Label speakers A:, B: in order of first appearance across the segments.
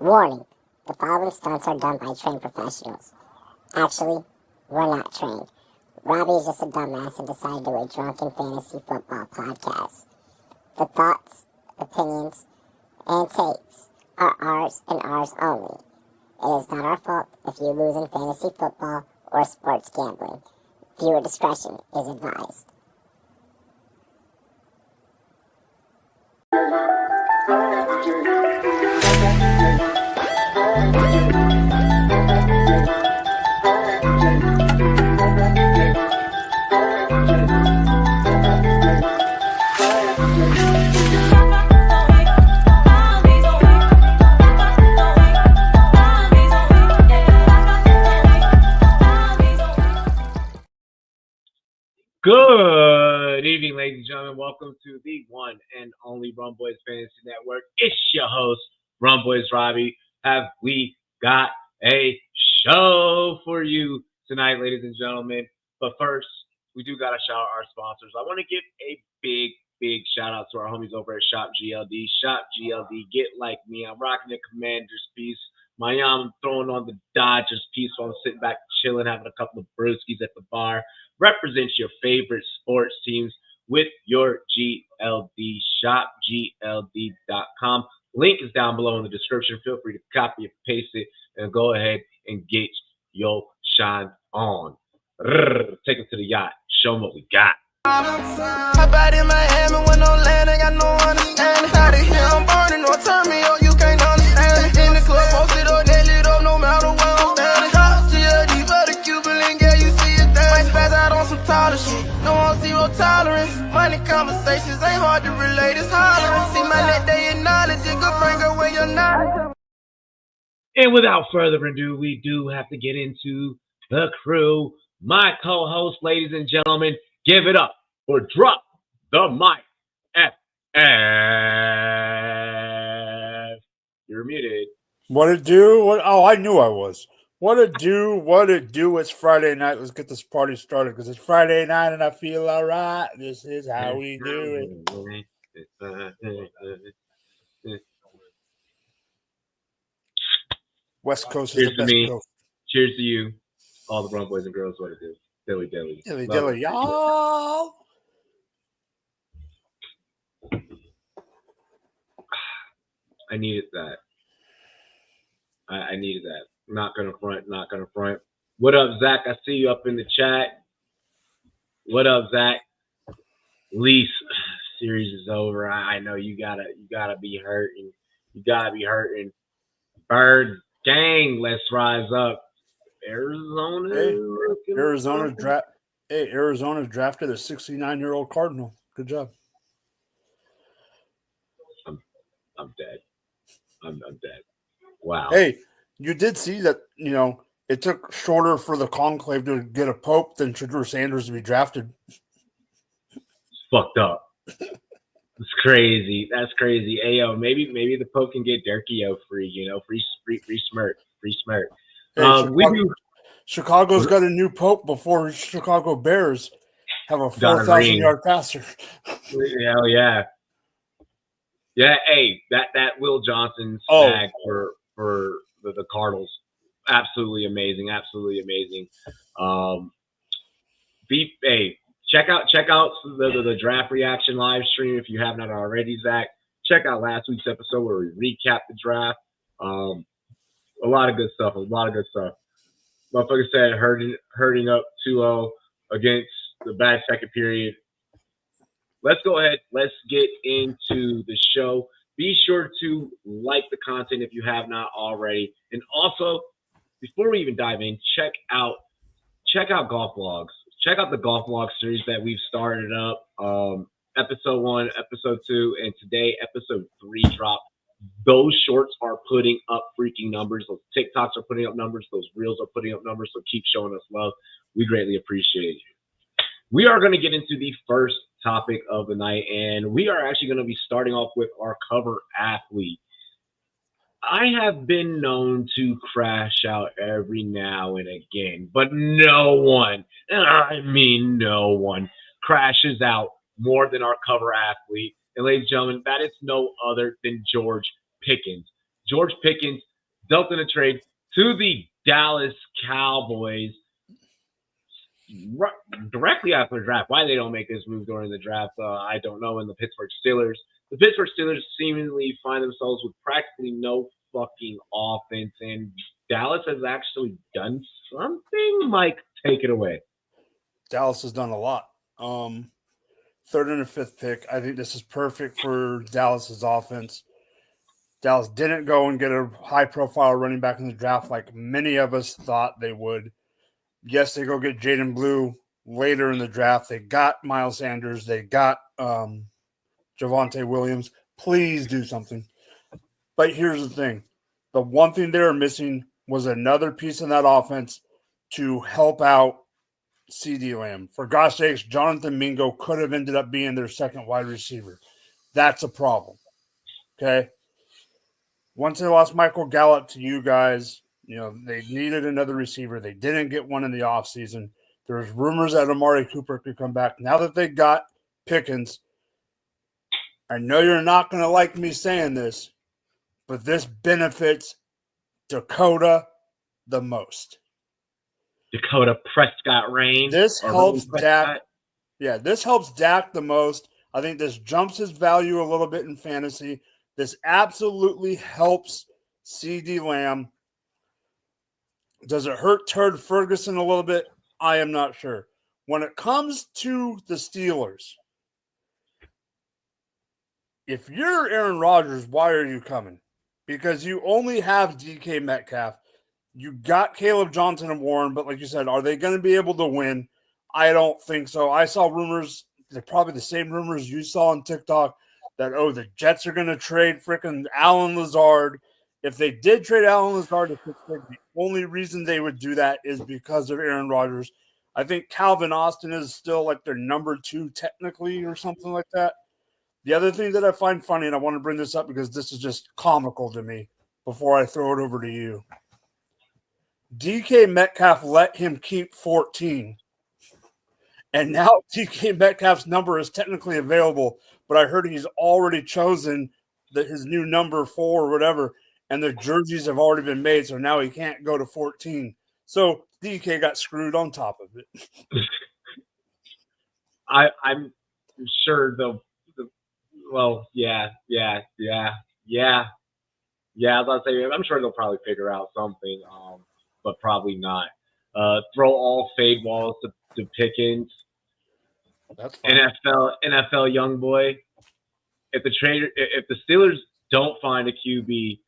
A: Warning, the following stunts are done by trained professionals. Actually, we're not trained. Robbie is just a dumbass and decided to do a drunken fantasy football podcast. The thoughts, opinions, and takes are ours and ours only. It is not our fault if you lose in fantasy football or sports gambling. Viewer discretion is advised.
B: Good evening, ladies and gentlemen. Welcome to the one and only Rumboyz Fantasy Network. It's your host, Rumboyz Robbie. Have we got a show for you tonight, ladies and gentlemen? But first, we do got to shout out our sponsors. I want to give a big shout out to our homies over at Shop GLD. Shop GLD, get like me. I'm rocking the Commanders piece. I'm throwing on the Dodgers piece while I'm sitting back chilling, having a couple of brewskis at the bar. Represent your favorite sports teams with your GLD. ShopGLD.com. Link is down below in the description. Feel free to copy and paste it and go ahead and get your shine on. Take them to the yacht. Show them what we got.
C: Hop out in Miami when no land, I got no understanding. Out of here, I'm burning, or turn me up, you can't understand it. In the club, posted up, they lit up, no matter where I'm standing. Drop GLD for the Cuban link, yeah, you see it there. Might spaz out on some taller shit, no one zero tolerance. Money conversations ain't hard to relate, it's hollering. See my net, they acknowledge it, good bring away your knowledge.
B: And without further ado, we do have to get into the crew. My co-host, ladies and gentlemen, give it up or drop the mic. FF. You're muted.
D: What it do? Oh, I knew I was. What it do? What it do? It's Friday night. Let's get this party started because it's Friday night and I feel all right. This is how we do it. West Coast is
B: Cheers
D: the
B: to
D: best
B: me.
D: coast.
B: Cheers to you, all the Rumboyz and girls. What it do? Dilly.
D: Dilly, y'all.
B: I needed that. I needed that. Not gonna front. What up, Zach? I see you up in the chat. What up, Zach? Lease series is over. I know you gotta be hurting. You gotta be hurting. Bird gang, let's rise up. Arizona
D: drafted a 69-year-old Cardinal. Good job.
B: I'm dead. I'm dead. Wow.
D: Hey, you did see that, it took shorter for the conclave to get a pope than Drew Sanders to be drafted.
B: It's fucked up. It's crazy. That's crazy. Hey, yo, maybe the Pope can get Dirkio free, free smirk.
D: Hey, Chicago's got a new pope before Chicago Bears have a 4,000-yard passer.
B: Hell yeah. Yeah, hey, that Will Johnson snag for the Cardinals, absolutely amazing. Hey, check out the draft reaction live stream if you have not already, Zach. Check out last week's episode where we recapped the draft. A lot of good stuff. Motherfucker said hurting up 2-0 against the bad second period. Let's go ahead. Let's get into the show. Be sure to like the content if you have not already. And also, before we even dive in, check out Golf Vlogs. Check out the Golf Vlog series that we've started up. Episode 1, Episode 2, and today, Episode 3 dropped. Those shorts are putting up freaking numbers. Those TikToks are putting up numbers. Those Reels are putting up numbers. So keep showing us love. We greatly appreciate you. We are going to get into the first topic of the night, and we are actually going to be starting off with our cover athlete. I have been known to crash out every now and again, but no one crashes out more than our cover athlete. And ladies and gentlemen, that is no other than George Pickens. George Pickens dealt in a trade to the Dallas Cowboys directly after the draft. Why they don't make this move during the draft, I don't know. And the Pittsburgh Steelers seemingly find themselves with practically no fucking offense, and Dallas has actually done something. Mike, take it away.
D: Dallas has done a lot. Third and a fifth pick. I think this is perfect for Dallas's offense. Dallas didn't go and get a high-profile running back in the draft like many of us thought they would. Yes, they go get Jaden Blue later in the draft. They got Miles Sanders. They got Javonte Williams. Please do something. But here's the thing. The one thing they were missing was another piece in that offense to help out CeeDee Lamb. For gosh sakes, Jonathan Mingo could have ended up being their second wide receiver. That's a problem. Okay? Once they lost Michael Gallup to you guys, they needed another receiver. They didn't get one in the offseason. There's rumors that Amari Cooper could come back. Now that they got Pickens, I know you're not going to like me saying this, but this benefits Dakota the most.
B: Dakota Prescott reign.
D: This helps Dak. Yeah, this helps Dak the most. I think this jumps his value a little bit in fantasy. This absolutely helps CeeDee Lamb. Does it hurt Turd Ferguson a little bit? I am not sure. When it comes to the Steelers, if you're Aaron Rodgers, why are you coming? Because you only have DK Metcalf. You got Caleb Johnson and Warren, but like you said, are they going to be able to win? I don't think so. I saw rumors, they're probably the same rumors you saw on TikTok, that, the Jets are going to trade freaking Allen Lazard. If they did trade Allen Lazard to Pittsburgh, the only reason they would do that is because of Aaron Rodgers. I think Calvin Austin is still like their number 2 technically or something like that. The other thing that I find funny, and I want to bring this up because this is just comical to me before I throw it over to you. DK Metcalf let him keep 14. And now DK Metcalf's number is technically available, but I heard he's already chosen his new number 4 or whatever, and the jerseys have already been made, so now he can't go to 14. So DK got screwed on top of it.
B: I'm sure yeah. I was about to say, I'm sure they'll probably figure out something, but probably not. Throw all fade walls to Pickens.
D: That's fine.
B: NFL young boy. If the Steelers don't find a QB,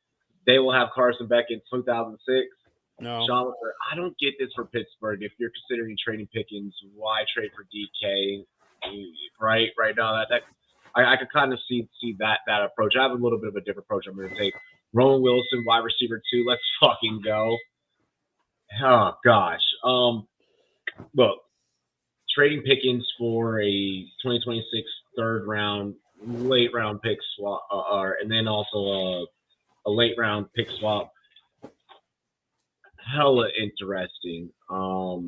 B: they will have Carson Beck in 2006.
D: No.
B: Sean LeFleur, I don't get this for Pittsburgh. If you're considering trading Pickens, why trade for DK? Right now, that I could kind of see that approach. I have a little bit of a different approach. I'm going to take Rowan Wilson, wide receiver 2. Let's fucking go. Oh gosh. Look, trading Pickens for a 2026 late round pick swap, and then also a late round pick swap. Hella interesting. From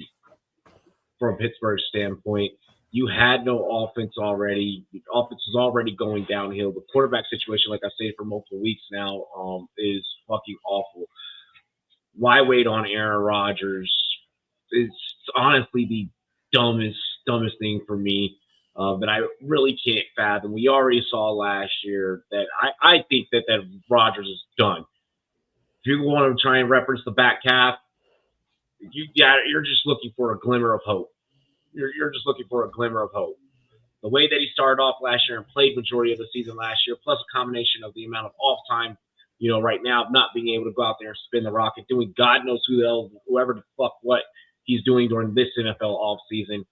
B: a Pittsburgh standpoint, you had no offense already. The offense was already going downhill. The quarterback situation, like I said for multiple weeks now, is fucking awful. Why wait on Aaron Rodgers? It's honestly the dumbest thing for me that I really can't fathom. We already saw last year that I think that Rodgers is done. If you want to try and reference the back half, you're just looking for a glimmer of hope. You're just looking for a glimmer of hope. The way that he started off last year and played majority of the season last year, plus a combination of the amount of off time, right now, not being able to go out there and spin the rock and doing God knows whoever the fuck what he's doing during this NFL offseason.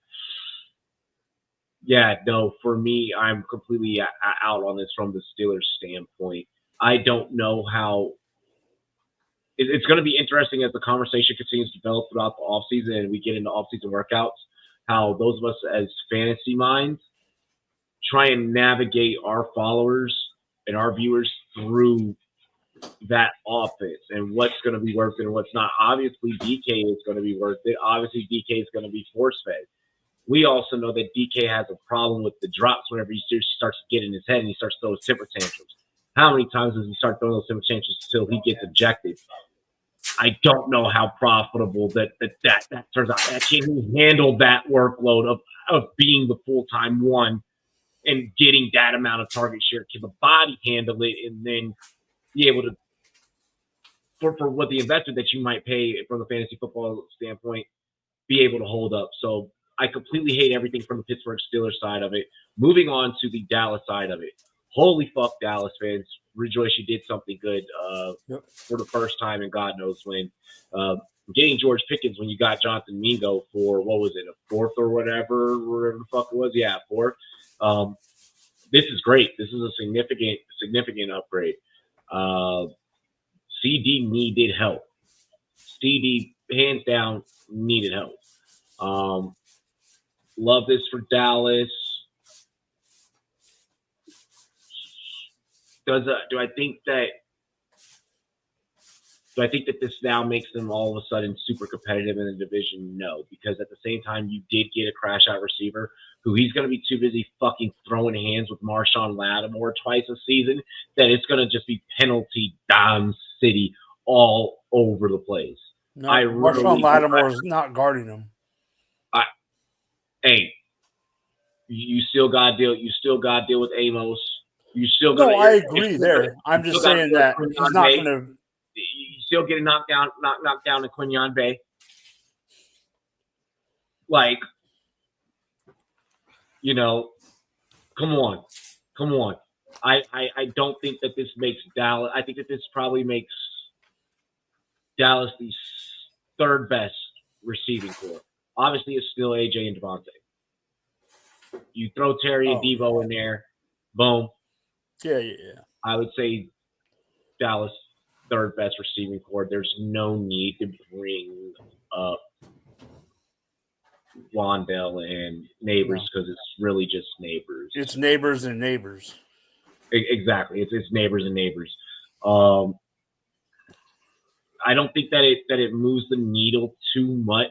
B: Yeah, no, for me, I'm completely out on this from the Steelers' standpoint. I don't know how it's going to be interesting as the conversation continues to develop throughout the offseason and we get into offseason workouts, how those of us as fantasy minds try and navigate our followers and our viewers through that offense and what's going to be worth it and what's not. Obviously, DK is going to be worth it. Obviously, DK is going to be force-fed. We also know that DK has a problem with the drops whenever he starts to get in his head and he starts to throw his temper tantrums. How many times does he start throwing those temper tantrums until he gets ejected? I don't know how profitable that turns out. That kid who handled that workload of being the full-time one and getting that amount of target share, can the body handle it and then be able to, for what the investment that you might pay from the fantasy football standpoint, be able to hold up. So I completely hate everything from the Pittsburgh Steelers side of it. Moving on to the Dallas side of it. Holy fuck, Dallas fans. Rejoice you did something good for the first time in God knows when. Getting George Pickens when you got Jonathan Mingo for, what was it, a fourth or whatever the fuck it was? Yeah, fourth. This is great. This is a significant upgrade. CD needed help. CD, hands down, needed help. Love this for Dallas. Do I think that this now makes them all of a sudden super competitive in the division? No, because at the same time you did get a crash out receiver who he's going to be too busy fucking throwing hands with Marshawn Lattimore twice a season that it's going to just be penalty down city all over the place.
D: No, Marshawn Lattimore is not guarding him.
B: Hey, you still got to deal. You still got to deal with Amos. You still
D: no, I agree there. I'm just saying that he's not going to.
B: You still get a knockdown to Quinyon Bay. Like, come on. I don't think that this makes Dallas. I think that this probably makes Dallas the third best receiving corps. Obviously, it's still AJ and Devontae. You throw Terry and Devo in there, boom.
D: Yeah.
B: I would say Dallas third best receiving corps. There's no need to bring up Wandell and Neighbors because it's really just Neighbors.
D: It's Neighbors and Neighbors.
B: Exactly. It's Neighbors and Neighbors. I don't think that it moves the needle too much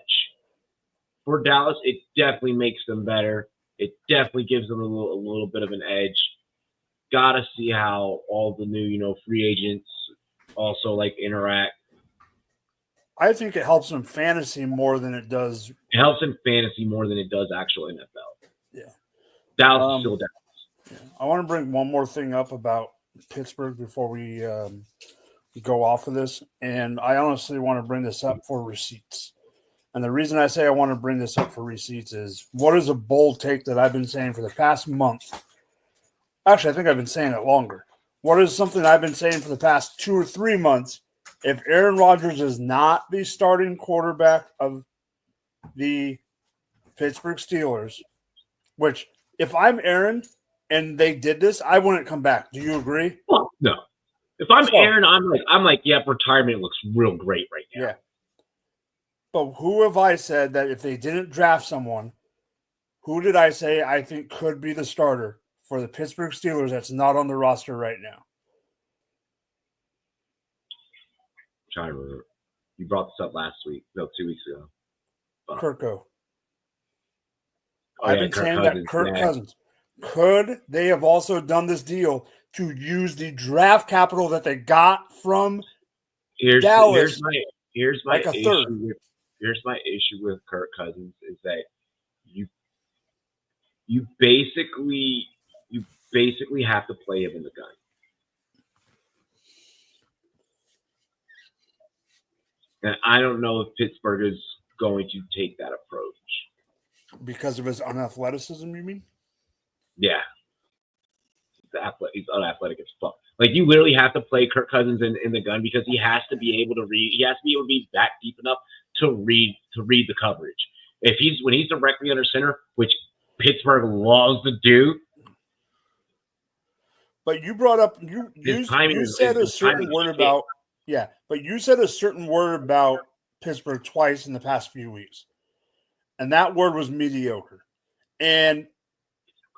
B: for Dallas. It definitely makes them better. It definitely gives them a little bit of an edge. Gotta see how all the new, free agents also interact.
D: I think it helps in fantasy more than it does.
B: It helps in fantasy more than it does actual NFL.
D: Yeah.
B: Dallas is still Dallas.
D: Yeah. I want to bring one more thing up about Pittsburgh before we go off of this. And I honestly want to bring this up for receipts. And the reason I say I want to bring this up for receipts is what is a bold take that I've been saying for the past month? Actually, I think I've been saying it longer. What is something I've been saying for the past 2 or 3 months? If Aaron Rodgers is not the starting quarterback of the Pittsburgh Steelers, which if I'm Aaron and they did this, I wouldn't come back. Do you agree?
B: Well, no. If I'm Aaron, I'm like, yeah, retirement looks real great right now.
D: Yeah. But who have I said that if they didn't draft someone, who did I say I think could be the starter for the Pittsburgh Steelers that's not on the roster right now?
B: I'm trying to remember. You brought this up last week. No, 2 weeks ago.
D: Kirko. I've been saying that Kirk Cousins. Could they have also done this deal to use the draft capital that they got from Dallas?
B: Here's my issue with Kirk Cousins is that you basically have to play him in the gun. And I don't know if Pittsburgh is going to take that approach.
D: Because of his unathleticism, you mean?
B: Yeah. He's unathletic as fuck. Like, you literally have to play Kirk Cousins in the gun because he has to be able to read. He has to be able to be back deep enough to read the coverage. When he's directly under center, which Pittsburgh loves to do.
D: But you brought up you said a certain word about but you said a certain word about Pittsburgh twice in the past few weeks. And that word was mediocre. And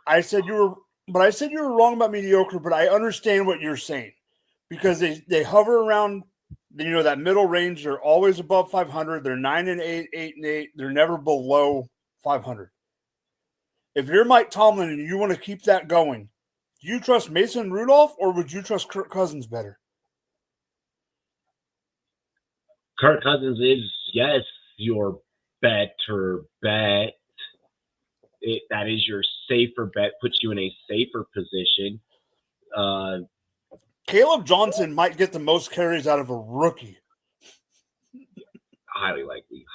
D: I said you were wrong about mediocre, but I understand what you're saying. Because they hover around that middle range. They're always above 500. They're 9-8, 8-8. They're never below 500. If you're Mike Tomlin and you want to keep that going, do you trust Mason Rudolph or would you trust Kirk Cousins better?
B: Kirk Cousins is, yes, your better bet. That is your safer bet, puts you in a safer position.
D: Caleb Johnson might get the most carries out of a rookie.
B: Highly likely.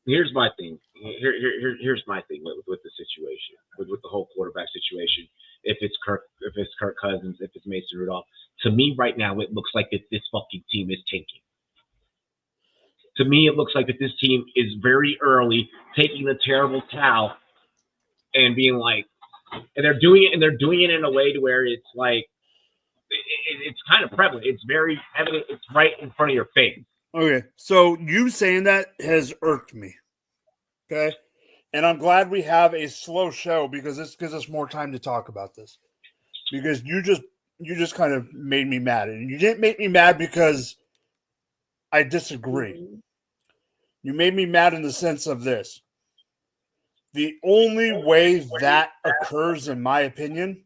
B: Here's my thing. Here's my thing with the situation, with the whole quarterback situation. If it's Kirk Cousins, if it's Mason Rudolph, to me right now it looks like this fucking team is tanking. To me, it looks like that this team is very early taking the terrible towel and being like, and they're doing it in a way to where it's like it's kind of prevalent. It's very evident. It's right in front of your face.
D: Okay, so you saying that has irked me. Okay, and I'm glad we have a slow show because this gives us more time to talk about this. Because you just kind of made me mad, and you didn't make me mad because I disagree. You made me mad in the sense of this. The only way that occurs, in my opinion,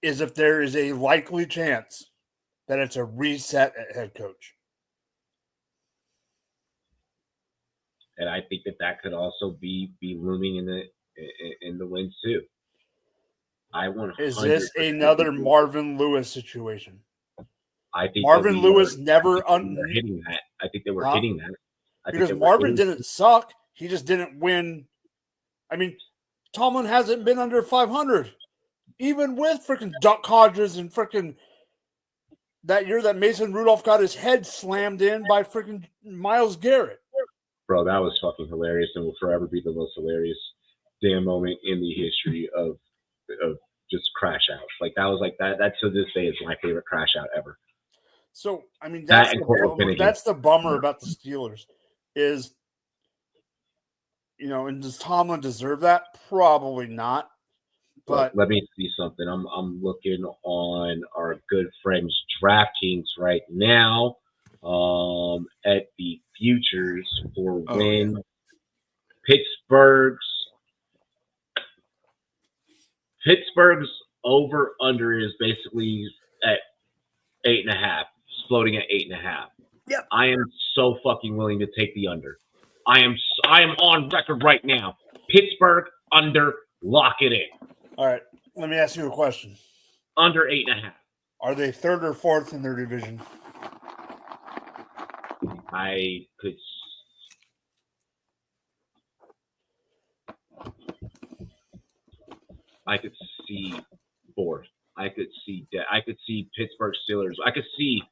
D: is if there is a likely chance that it's a reset at head coach.
B: And I think that could also be looming in the wings too.
D: Is this another Marvin Lewis situation?
B: I think
D: Marvin Lewis never
B: hitting that. I think they were hitting that.
D: Because Marvin didn't suck. He just didn't win. I mean, Tomlin hasn't been under 500. Even with freaking Duck Hodges and freaking that year that Mason Rudolph got his head slammed in by freaking Myles Garrett.
B: Bro, that was fucking hilarious and will forever be the most hilarious damn moment in the history of just crash outs. Like that was like that to this day is my favorite crash out ever.
D: So, I mean, that's the bummer about the Steelers is, and does Tomlin deserve that? Probably not. But
B: let me see something. I'm looking on our good friends DraftKings right now at the futures for when Pittsburgh's over under is basically at 8.5, floating at 8.5.
D: Yep.
B: I am so fucking willing to take the under. I am on record right now. Pittsburgh under, lock it in.
D: All right, let me ask you a question.
B: Under 8.5.
D: Are they third or fourth in their division?
B: I could see fourth. I could see Pittsburgh Steelers. I could see,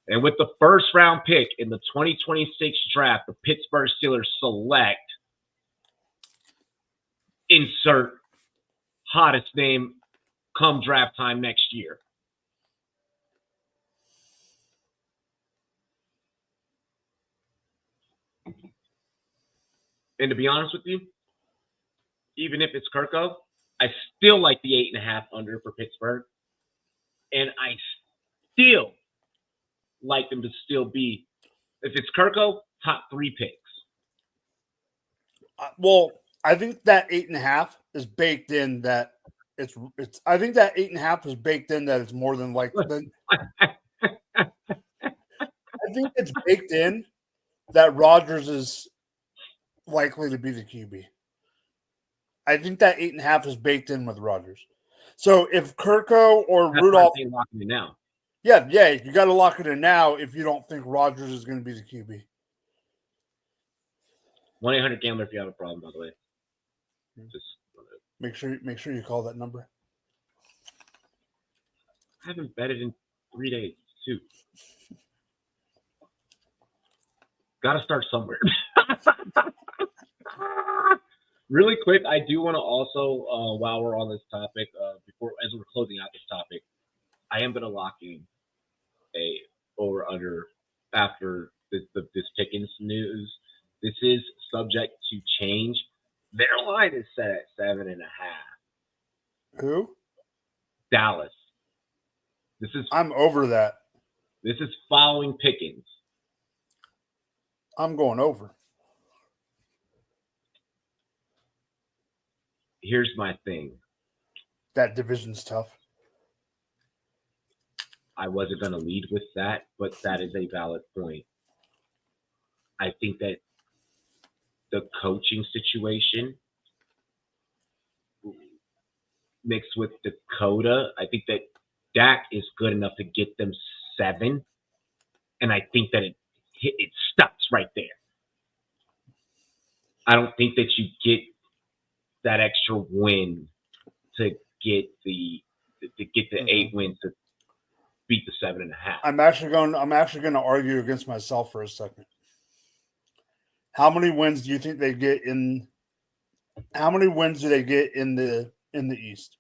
B: and with the first round pick in the 2026 draft, the Pittsburgh Steelers select insert hottest name come draft time next year. And to be honest with you, even if it's Kirko, I still like the 8.5 under for Pittsburgh. And I still like them to still be, if it's Kirko, top 3 picks.
D: Well, I think that 8.5 is baked in that it's. I think that 8.5 is baked in that it's more than likely. I think it's baked in that Rodgers is likely to be the QB. I think that 8.5 is baked in with Rodgers. So if Kirko or Rudolph,
B: locking it now.
D: Yeah, you got to lock it in now if you don't think Rodgers is going to be the QB.
B: 1-800-GAMBLER if you have a problem, by the way. Just
D: make sure you call that number.
B: I haven't betted in 3 days, too. Got to start somewhere. Really quick, I do want to also, while we're on this topic, as we're closing out this topic, I am going to lock in a over/under after this Pickens news. This is subject to change. Their line is set at 7.5.
D: Who?
B: Dallas.
D: I'm over that.
B: This is following Pickens.
D: I'm going over.
B: Here's my thing.
D: That division's tough.
B: I wasn't going to lead with that, but that is a valid point. I think that the coaching situation mixed with Dakota, I think that Dak is good enough to get them 7, and I think that it stops right there. I don't think that you get that extra win to get the 8 wins to beat the 7.5.
D: I'm actually going to argue against myself for a second. How many wins do you think they get in? How many wins do they get in the East?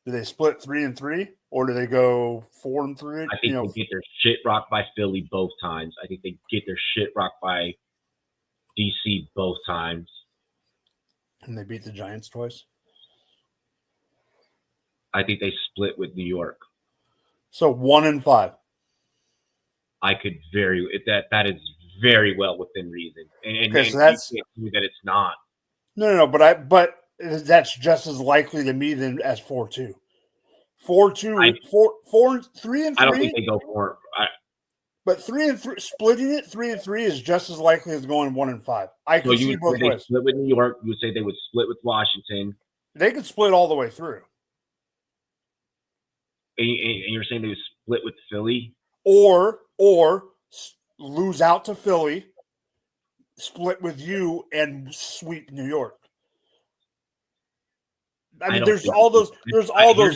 D: Do they split 3-3, or do they go 4-3?
B: I think they get their shit rocked by Philly both times. I think they get their shit rocked by DC both times.
D: And they beat the Giants twice.
B: I think they split with New York.
D: So 1-5.
B: I could that is very well within reason. And
D: so that's
B: you can't that it's not.
D: No, but that's just as likely to me than as 4-2. 4-2, 3-3.
B: I don't think they go for it.
D: But 3-3, splitting it 3-3 is just as likely as going 1-5. I can see both ways.
B: Split with New York. You would say they would split with Washington.
D: They could split all the way through.
B: And you're saying they would split with Philly,
D: or lose out to Philly, split with you, and sweep New York. I mean, there's all those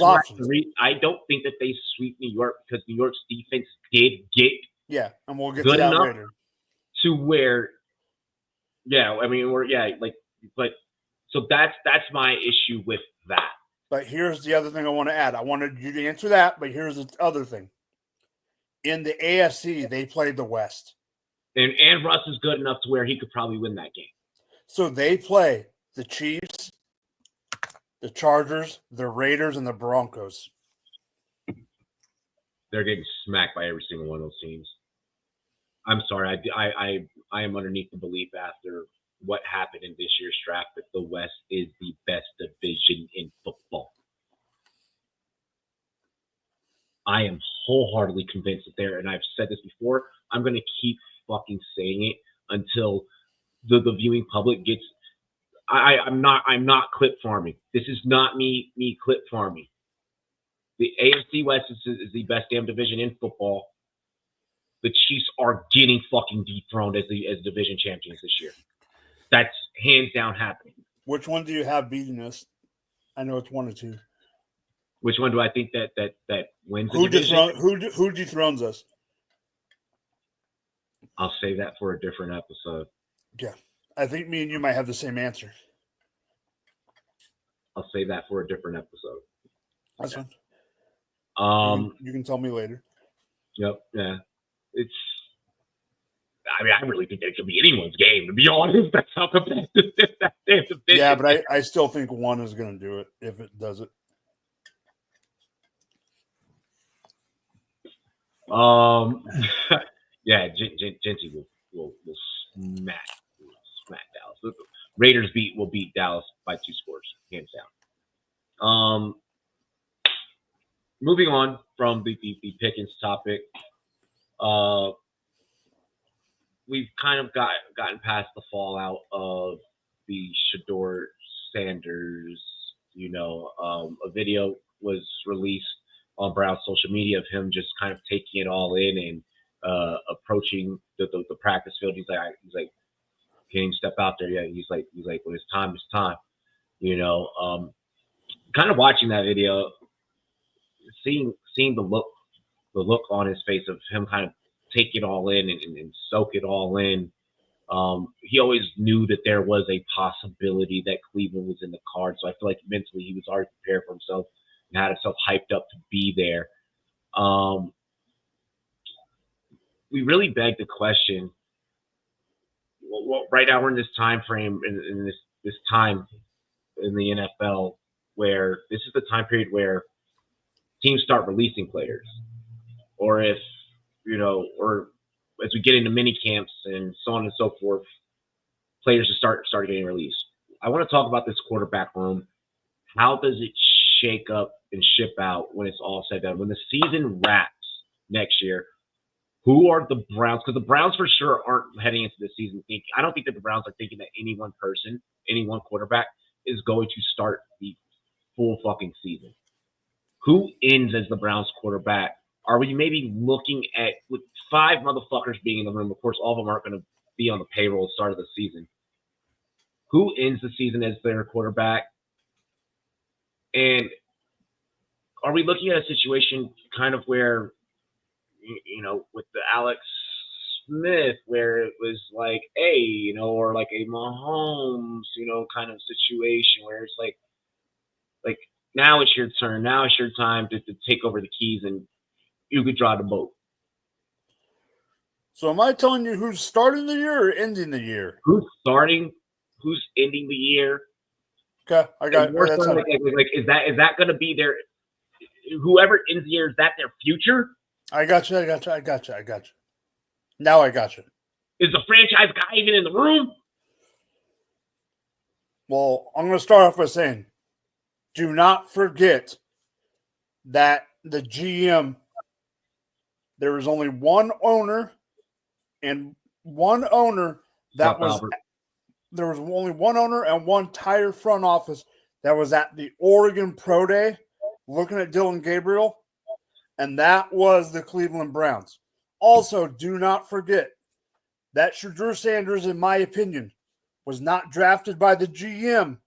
D: options.
B: I don't think that they sweep New York because New York's defense did get
D: and we'll get to that later.
B: To where, but so that's my issue with that.
D: But here's the other thing I want to add. I wanted you to answer that, but here's the other thing. In the AFC, they played the West.
B: And Russ is good enough to where he could probably win that game.
D: So they play the Chiefs, the Chargers, the Raiders, and the Broncos.
B: They're getting smacked by every single one of those teams. I'm sorry. I am underneath the belief after what happened in this year's draft that the West is the best division in football. I am wholeheartedly convinced that there, and I've said this before, I'm going to keep fucking saying it until the viewing public gets. I'm not clip farming. This is not me clip farming. The AFC West is the best damn division in football. The Chiefs are getting fucking dethroned as division champions this year. That's hands down happening.
D: Which one do you have beating us? I know it's 1 or 2.
B: Which one do I think that wins the
D: division?
B: division?
D: Who dethrones us?
B: I'll save that for a different episode.
D: Yeah. I think me and you might have the same answer.
B: I'll save that for a different episode.
D: That's fine. You can tell me later.
B: Yep. Yeah. I really think that it could be anyone's game, to be honest. That's how competitive that damn division.
D: Yeah, but I still think one is going to do it if it does it.
B: Yeah, Genty will smack Dallas. The Raiders will beat Dallas by 2 scores, hands down. Moving on from the Pickens topic, we've kind of gotten past the fallout of the Shedeur Sanders. A video was released on Brown's social media of him just kind of taking it all in and approaching the practice field. He's like, can you step out there? Yeah, he's like, when it's time, it's time. Kind of watching that video, seeing the look on his face of him kind of take it all in and soak it all in. He always knew that there was a possibility that Cleveland was in the cards. So I feel like mentally he was already prepared for himself and had himself hyped up to be there. We really beg the question. Well, right now we're in this time frame in this time in the NFL where this is the time period where teams start releasing players, or if or as we get into mini camps and so on and so forth, players just start getting released. I want to talk about this quarterback room. How does it shake up and ship out when it's all said and done? When the season wraps next year, who are the Browns? Because the Browns for sure aren't heading into the season thinking. I don't think that the Browns are thinking that any one person, any one quarterback is going to start the full fucking season. Who ends as the Browns quarterback? Are we maybe looking at, with 5 motherfuckers being in the room? Of course, all of them aren't going to be on the payroll at the start of the season. Who ends the season as their quarterback? And are we looking at a situation kind of where, with the Alex Smith, where it was like, hey, or like a Mahomes, kind of situation where it's like now it's your turn. Now it's your time to take over the keys and you could draw the boat.
D: So am I telling you who's starting the year or ending the year?
B: Who's starting? Who's ending the year?
D: Okay, I got it.
B: Is that going to be their whoever ends the year? Is that their future?
D: I got you. Now I got you.
B: Is the franchise guy even in the room?
D: Well, I'm going to start off by saying, do not forget that the GM, there was only one owner, and one owner that was.
B: Albert.
D: There was only one owner and one entire front office that was at the Oregon Pro Day looking at Dylan Gabriel, and that was the Cleveland Browns. Also, do not forget that Shedeur Sanders, in my opinion, was not drafted by the GM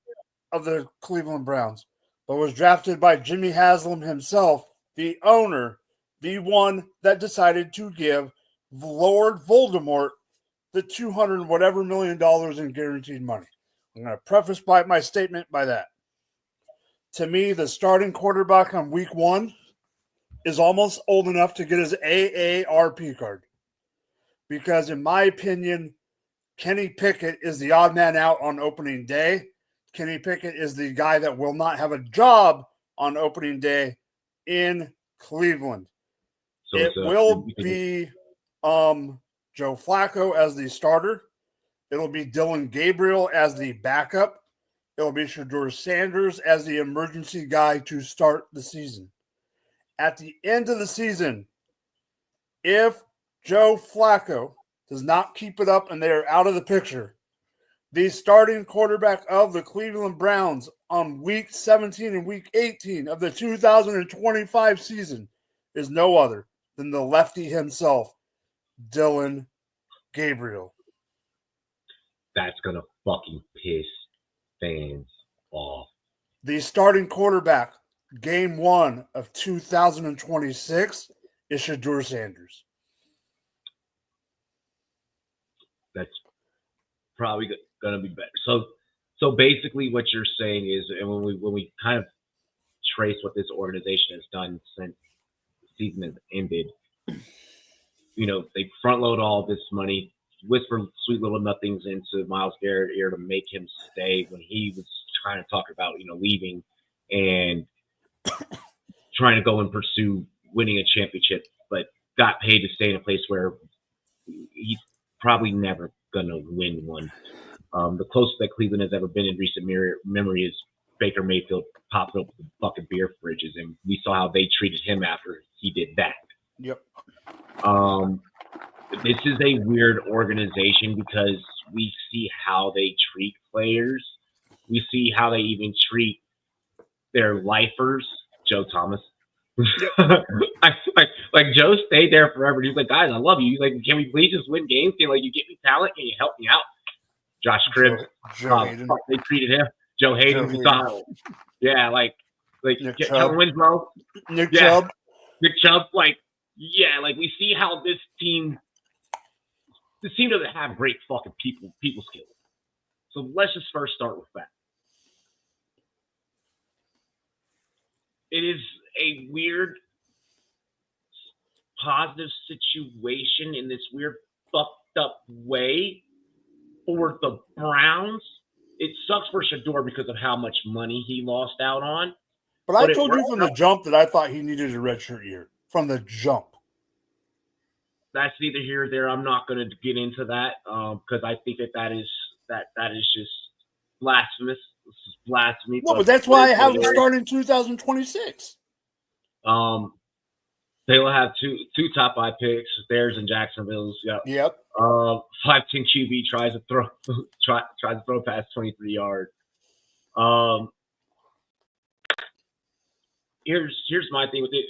D: of the Cleveland Browns, but was drafted by Jimmy Haslam himself, the owner, the one that decided to give Lord Voldemort the $200 whatever million in guaranteed money. I'm going to preface my statement by that. To me, the starting quarterback on week 1 is almost old enough to get his AARP card. Because in my opinion, Kenny Pickett is the odd man out on opening day. Kenny Pickett is the guy that will not have a job on opening day in Cleveland. So it will be Joe Flacco as the starter. It'll be Dylan Gabriel as the backup. It'll be Shedeur Sanders as the emergency guy to start the season. At the end of the season, if Joe Flacco does not keep it up and they're out of the picture, the starting quarterback of the Cleveland Browns on week 17 and week 18 of the 2025 season is no other than the lefty himself, Dylan Gabriel.
B: That's going to fucking piss fans off.
D: The starting quarterback, game 1 of 2026, is Shedeur Sanders.
B: That's probably going to be better. So basically what you're saying is, and when we kind of trace what this organization has done since the season has ended, they front load all this money, whisper sweet little nothings into Myles Garrett's ear to make him stay when he was trying to talk about, leaving and trying to go and pursue winning a championship, but got paid to stay in a place where he's probably never going to win one. The closest that Cleveland has ever been in recent memory is Baker Mayfield popping up the fucking beer fridges, and we saw how they treated him after he did that.
D: Yep.
B: This is a weird organization because we see how they treat players. We see how they even treat their lifers. Joe Thomas. Yep. like Joe stayed there forever. He's like, guys, I love you. He's like, can we please just win games? Can you get me talent? Can you help me out? Josh Cribbs. They treated him. Joe Hayden. Yeah, like Kellen Winslow.
D: Nick Chubb.
B: Nick Chubb. We see how this team doesn't have great fucking people skills. So let's just first start with that. It is a weird, positive situation in this weird, fucked up way for the Browns. It sucks for Shedeur because of how much money he lost out on.
D: But I told you from the jump that I thought he needed a redshirt year. From the jump.
B: That's neither here or there. I'm not going to get into that because I think that is just blasphemous. is blasphemy.
D: No, but that's why I have them start in 2026.
B: They will have two top 5 picks, theirs and Jacksonville's.
D: Yep.
B: 5'10" QB tries to throw past 23 yards. Here's my thing with it.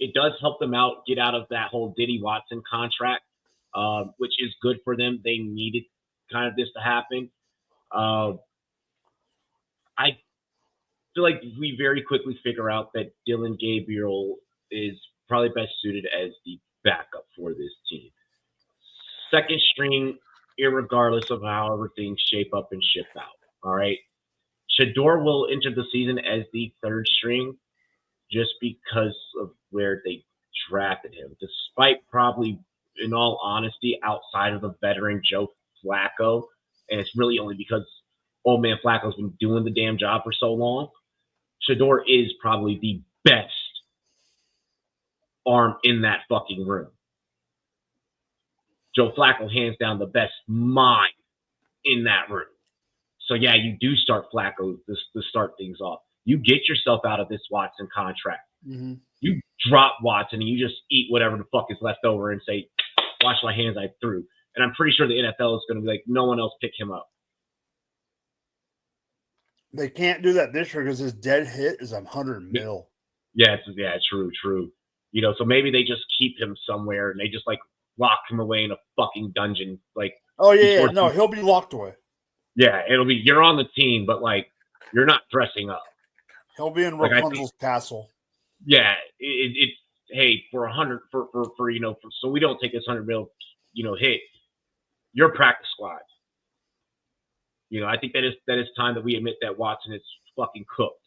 B: It does help them out, get out of that whole Diddy Watson contract, which is good for them. They needed kind of this to happen. I feel like we very quickly figure out that Dillon Gabriel is probably best suited as the backup for this team. Second string, irregardless of however things shape up and ship out. All right. Shedeur will enter the season as the third string just because of where they drafted him, despite probably, in all honesty, outside of the veteran Joe Flacco. And it's really only because old man Flacco's been doing the damn job for so long. Shedeur is probably the best arm in that fucking room. Joe Flacco, hands down, the best mind in that room. So, yeah, you do start Flacco to start things off. You get yourself out of this Watson contract.
D: Mm-hmm.
B: You drop Watson and you just eat whatever the fuck is left over and say, wash my hands, I threw. And I'm pretty sure the NFL is going to be like, no one else pick him up.
D: They can't do that this year because his dead hit is $100 million.
B: Yeah, true. So maybe they just keep him somewhere and they just like lock him away in a fucking dungeon. Like,
D: oh yeah, no, he'll be locked away.
B: Yeah, it'll be you're on the team, but like you're not dressing up.
D: He'll be in Rapunzel's castle.
B: Yeah, it's hey for 100 for so we don't take this $100 million hit. Your practice squad. I think that is time that we admit that Watson is fucking cooked.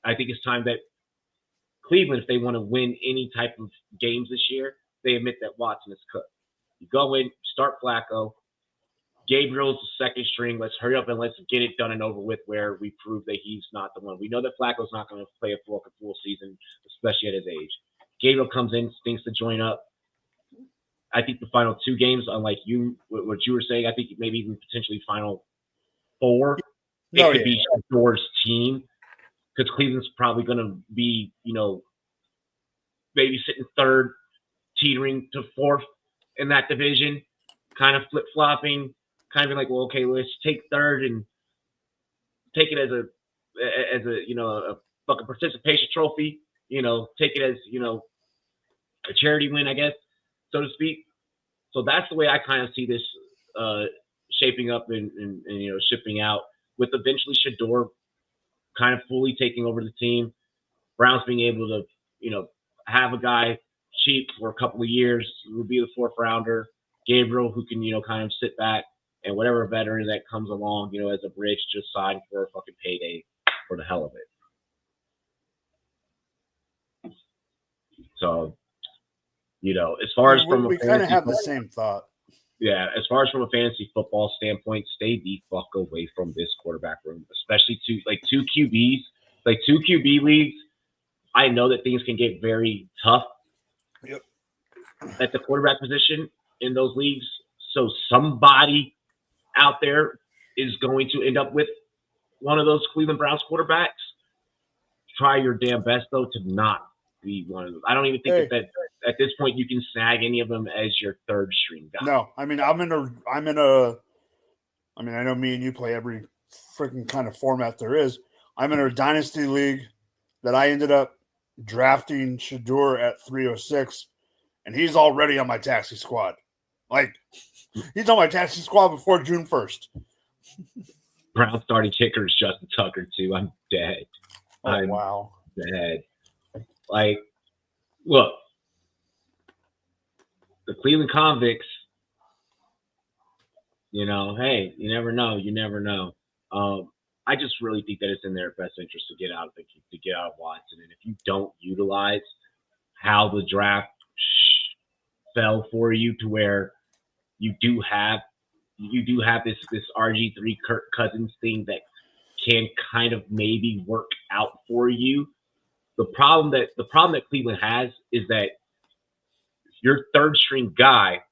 B: I think it's time that Cleveland, if they want to win any type of games this year, they admit that Watson is cooked. You go in, start Flacco. Gabriel's the second string. Let's hurry up and let's get it done and over with where we prove that he's not the one. We know that Flacco's not going to play a full season, especially at his age. Gabriel comes in, stinks to join up. I think the final 2 games, unlike what you were saying, I think maybe even potentially final 4, it could be Shedor's team because Cleveland's probably going to be, maybe sitting third, teetering to fourth in that division, kind of flip-flopping, kind of being like, well, okay, let's take third and take it as a fucking participation trophy, take it as, a charity win, I guess, so to speak. So that's the way I kind of see this shaping up and shipping out, with eventually Shedeur kind of fully taking over the team. Browns being able to, have a guy cheap for a couple of years, will be the 4th rounder. Gabriel, who can, kind of sit back, and whatever veteran that comes along, as a bridge, just sign for a fucking payday for the hell of it. So, as far as from
D: we kind of have the same thought.
B: Yeah, as far as from a fantasy football standpoint, stay the fuck away from this quarterback room, especially two QBs, like 2 QB leagues. I know that things can get very tough at the quarterback position in those leagues. So somebody out there is going to end up with one of those Cleveland Browns quarterbacks. Try your damn best, though, to not be one of them. I don't even think that at this point you can snag any of them as your third string guy.
D: No, I mean, I know me and you play every freaking kind of format there is. I'm in a dynasty league that I ended up drafting Shedeur at 306, and he's already on my taxi squad. Like, he's on my taxi squad before June 1st.
B: Brown starting kicker is Justin Tucker, too. I'm dead.
D: Wow.
B: Dead. Like, look, the Cleveland Convicts, hey, you never know. You never know. I just really think that it's in their best interest to get out of Watson. And if you don't utilize how the draft fell for you to where you do have this RG3 Kirk Cousins thing that can kind of maybe work out for you. The problem that Cleveland has is that your third string guy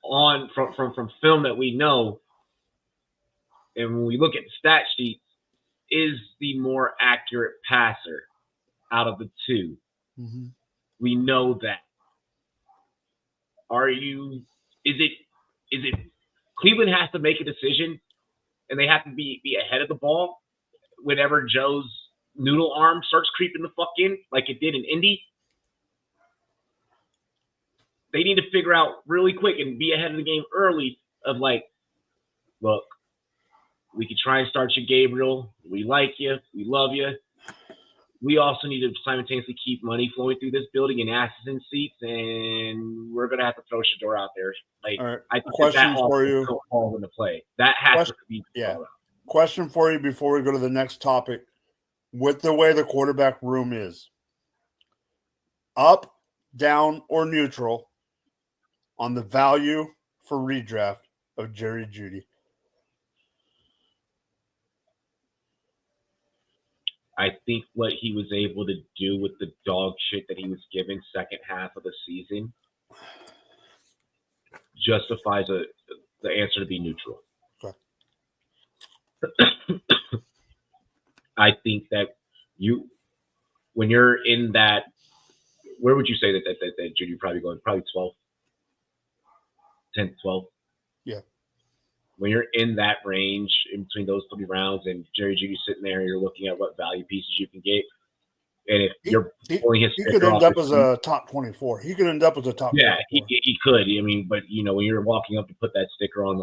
B: from film that we know and when we look at the stat sheets, is the more accurate passer out of the two.
D: Mm-hmm.
B: We know that. Is it Cleveland has to make a decision and they have to be ahead of the ball whenever Joe's noodle arm starts creeping the fuck in like it did in Indy? They need to figure out really quick and be ahead of the game early of like, look, we could try and start you, Gabriel. We like you. We love you. We also need to simultaneously keep money flowing through this building and asses in seats, and we're going to have to throw Shador out there. Like,
D: right.
B: I think
D: Question
B: that
D: for you.
B: Fall into play. That has to be
D: Question for you before we go to the next topic. With the way the quarterback room is, up, down, or neutral on the value for redraft of Jerry Jeudy?
B: I think what he was able to do with the dog shit that he was given second half of the season justifies the answer to be neutral.
D: Okay.
B: I think that when you're in that, where would you say that Judy probably going? Probably 12, 10, 12.
D: Yeah.
B: When you're in that range in between those 3 rounds and Jerry Judy's sitting there, you're looking at what value pieces you can get. And if you're pulling his,
D: he could end up as a top 24. He could end up as a top.
B: Yeah,
D: 24.
B: he could. I mean, but when you're walking up to put that sticker on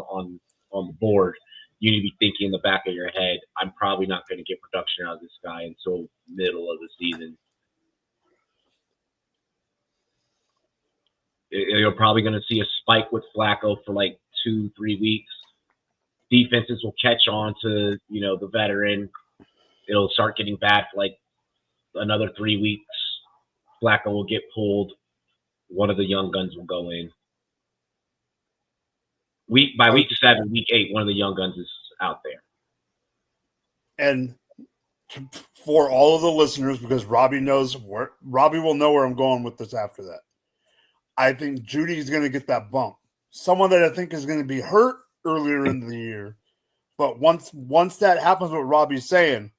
B: the board, you need to be thinking in the back of your head, I'm probably not going to get production out of this guy until middle of the season. You're probably going to see a spike with Flacco for like 2-3 weeks. Defenses will catch on to, the veteran. It'll start getting bad for like another 3 weeks. Flacco will get pulled. One of the young guns will go in. By week 7, week 8, one of the young guns is out there.
D: And for all of the listeners, because Robbie will know where I'm going with this after that. I think Judy is going to get that bump. Someone that I think is going to be hurt earlier in the year, but once that happens, what Robbie's saying,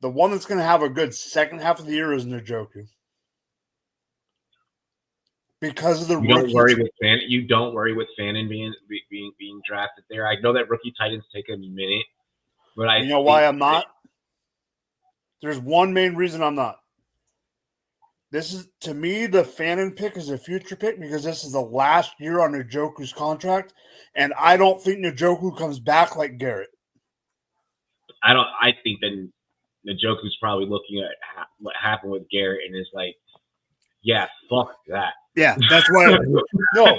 D: the one that's going to have a good second half of the year is Njoku. Because of the
B: you don't worry with Fannin being drafted there. I know that rookie tight ends take a minute, but
D: why I'm not? There's one main reason I'm not. This is, to me, the Fannin pick is a future pick because this is the last year on Njoku's contract, and I don't think Njoku comes back like Garrett.
B: I think that Njoku's probably looking at what happened with Garrett and is like, yeah, fuck that.
D: Yeah, that's why.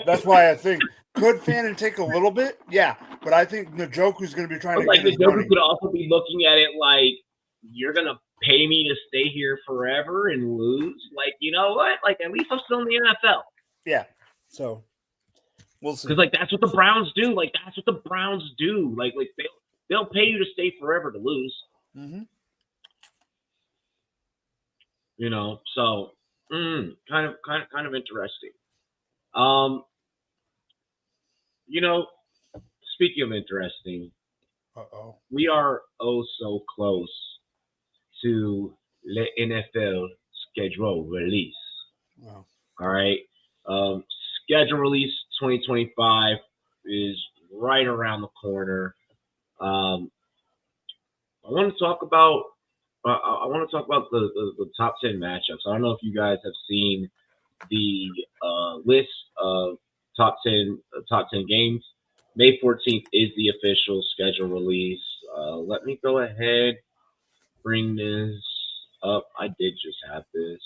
D: That's why I think could Fannin take a little bit. Yeah, but I think Njoku's going to be trying to.
B: Like Njoku could also be looking at it like, you're going to pay me to stay here forever and lose. Like, you know what? Like, at least I'm still in the NFL.
D: Yeah. So we'll see.
B: Because that's what the Browns do. Like, that's what the Browns do. Like they'll pay you to stay forever to lose.
D: Mm-hmm.
B: So kind of interesting. Speaking of interesting, we are so close to the NFL schedule release.
D: Wow.
B: All right. Schedule release 2025 is right around the corner. I want to talk about the top 10 matchups. I don't know if you guys have seen the list of top 10 games. May 14th is the official schedule release. Let me go ahead, bring this up. I did just have this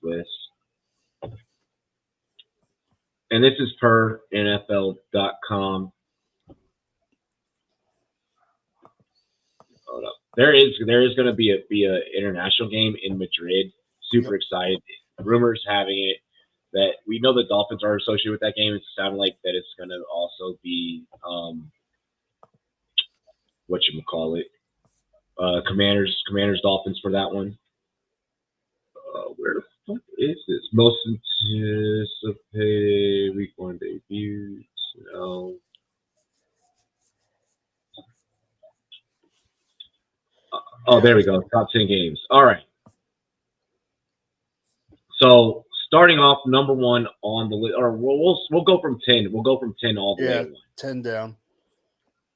B: list. And this is per NFL.com. Hold up. There is going to be a international game in Madrid. Super excited. Rumors having it that we know the Dolphins are associated with that game. It sounded like that it's going to also be Commanders Dolphins for that one. Where the fuck is this? Most anticipated week 1 debuts. No. Oh, there we go. Top 10 games. All right. So starting off number one on the list, or we'll go from 10. We'll go from 10 all the way to 1.
D: 10 down.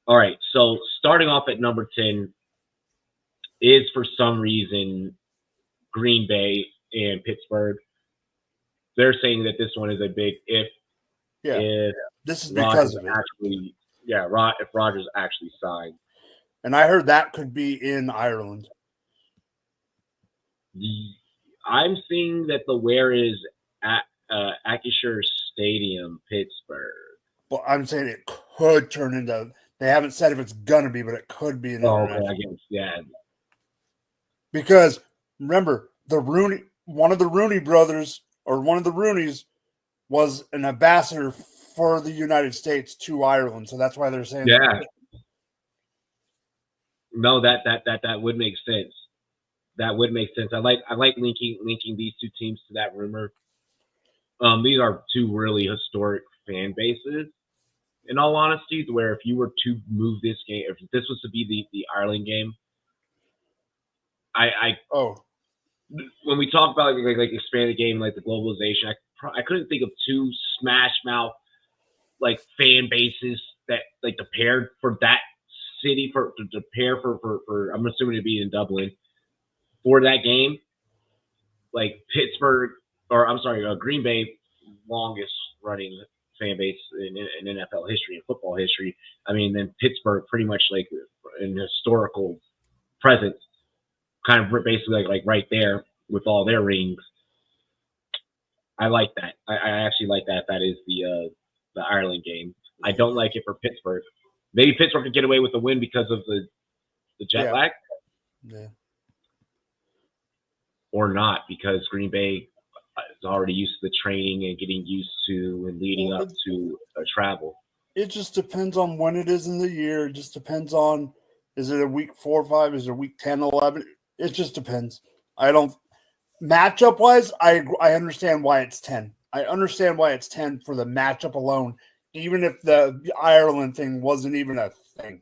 B: All right. So starting off at number 10 is for some reason Green Bay and Pittsburgh. They're saying that this one is a big if.
D: Yeah.
B: If
D: this is because of it.
B: If Rodgers actually signed.
D: And I heard that could be in Ireland.
B: I'm seeing that the where is at Acrisure Stadium, Pittsburgh.
D: Well, I'm saying it could turn into. They haven't said if it's gonna be, but it could be an international.
B: I guess, yeah.
D: Because remember, one of the Rooney brothers, or one of the Rooneys, was an ambassador for the United States to Ireland, so that's why they're saying.
B: Yeah. No, that would make sense. That would make sense. I like linking these two teams to that rumor. These are two really historic fan bases. In all honesty, where if you were to move this game, if this was to be the Ireland game, when we talk about like expand the game, like the globalization, I couldn't think of two smash mouth like fan bases that like prepared for that city to prepare for I'm assuming to be in Dublin for that game. Like Pittsburgh, or I'm sorry, Green Bay, longest running fan base in NFL history and football history. I mean, then Pittsburgh pretty much like an historical presence, kind of basically like right there with all their rings. I like that. I actually like that. That is the Ireland game. I don't like it for Pittsburgh. Maybe Pittsburgh could get away with the win because of the jet lag.
D: Yeah.
B: Or not, because Green Bay is already used to the training and getting used to and leading up to travel.
D: It just depends on when it is in the year. It just depends on, is it a week 4 or 5? Is it a week 10, 11? It just depends. Matchup-wise, I understand why it's 10. I understand why it's 10 for the matchup alone, even if the Ireland thing wasn't even a thing.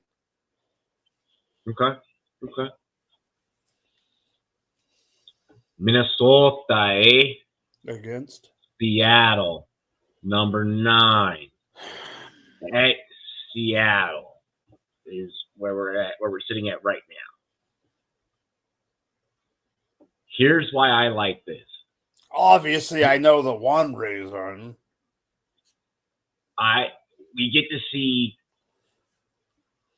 B: Okay. Minnesota,
D: Against
B: Seattle, number 9. At Seattle is where we're sitting at right now. Here's why I like this.
D: Obviously, I know the one reason.
B: We get to see,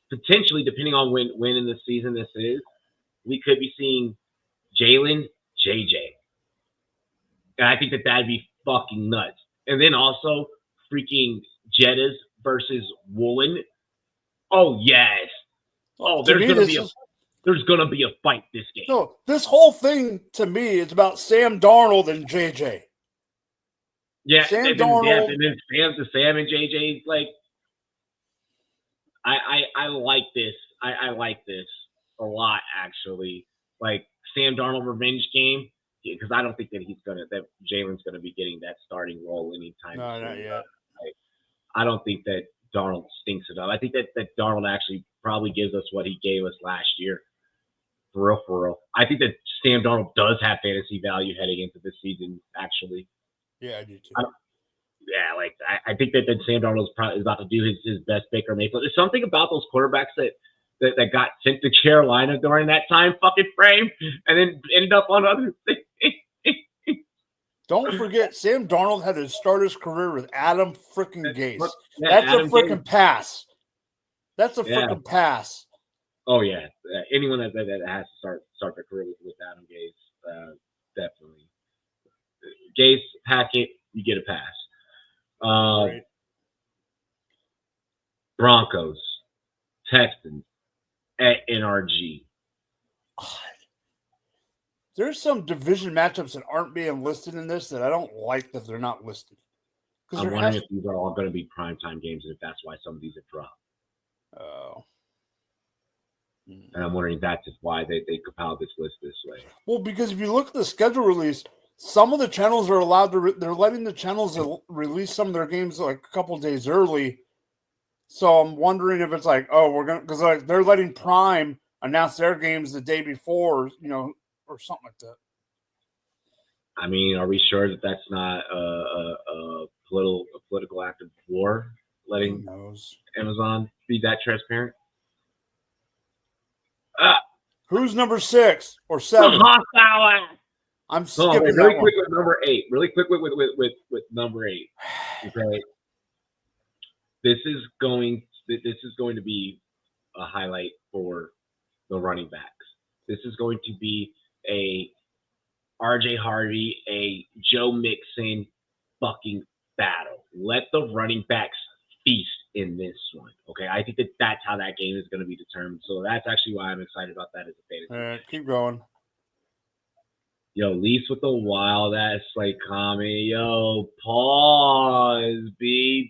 B: potentially, depending on when in the season this is, we could be seeing Jalen, JJ. And I think that'd be fucking nuts. And then also freaking Jettas versus Woolen. Oh yes. Oh, there's gonna be a fight this game.
D: No, this whole thing to me is about Sam Darnold and JJ.
B: Yeah,
D: Sam
B: and
D: Darnold.
B: And then Sam and JJ, like, I like this. I like this a lot, actually. Like, Sam Darnold revenge game, because I don't think that Jalen's gonna be getting that starting role anytime soon.
D: No, not yet.
B: I don't think that Darnold stinks enough. I think that Darnold actually probably gives us what he gave us last year. For real. I think that Sam Darnold does have fantasy value heading into this season, actually.
D: Yeah, I do too.
B: I think that Sam Darnold is about to do his best Baker Mayfield. There's something about those quarterbacks that got sent to Carolina during that time fucking frame and then ended up on other things.
D: Don't forget, Sam Darnold had to start his career with Adam freaking Gase.
B: Yeah,
D: That's a freaking pass. That's a freaking pass.
B: Oh yeah, anyone that has to start their career with Adam Gase, definitely. Gase, Hackett, you get a pass.
D: Right.
B: Broncos, Texans, at NRG.
D: God. There's some division matchups that aren't being listed in this that I don't like that they're not listed.
B: I'm wondering if these are all going to be primetime games and if that's why some of these have dropped.
D: Oh.
B: And I'm wondering if that's just why they compiled this list this way.
D: Well, because if you look at the schedule release, some of the channels are allowed to. They're letting the channels release some of their games like a couple of days early. So I'm wondering if it's like, oh, we're gonna, because like they're letting Prime announce their games the day before, or something like that.
B: I mean, are we sure that that's not a political act of war, letting Amazon be that transparent?
D: Who's number 6 or 7? I'm skipping
B: really
D: that
B: quick
D: one.
B: with number 8. Really quick with number 8. Okay, this is going to be a highlight for the running backs. This is going to be a RJ Harvey, a Joe Mixon fucking battle. Let the running backs feast in this one. Okay, I think that's how that game is going to be determined. So that's actually why I'm excited about that as a fantasy.
D: All right, keep going.
B: Yo, Leafs with a wild ass like comment. Yo, pause.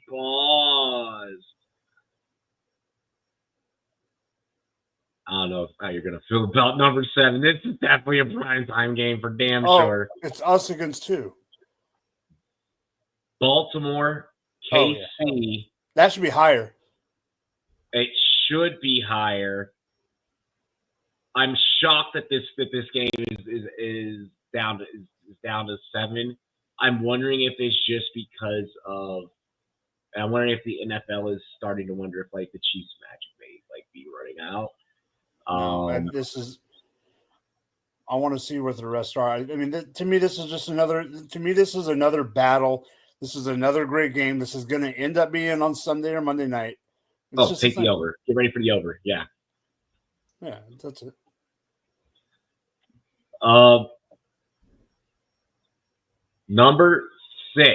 B: Pause. I don't know how you're gonna feel about number 7. This is definitely a primetime game for damn sure.
D: It's us against 2.
B: Baltimore, KC.
D: That should be higher.
B: It should be higher. I'm shocked that this game is down to 7. I'm wondering if it's just because of. I'm wondering if the NFL is starting to wonder if like the Chiefs magic may be running out.
D: I want to see what the rest are. I mean, to me, this is just another. To me, this is another battle. This is another great game. This is going to end up being on Sunday or Monday night.
B: Take the over. Get ready for the over. Yeah.
D: Yeah, that's it.
B: Number 6.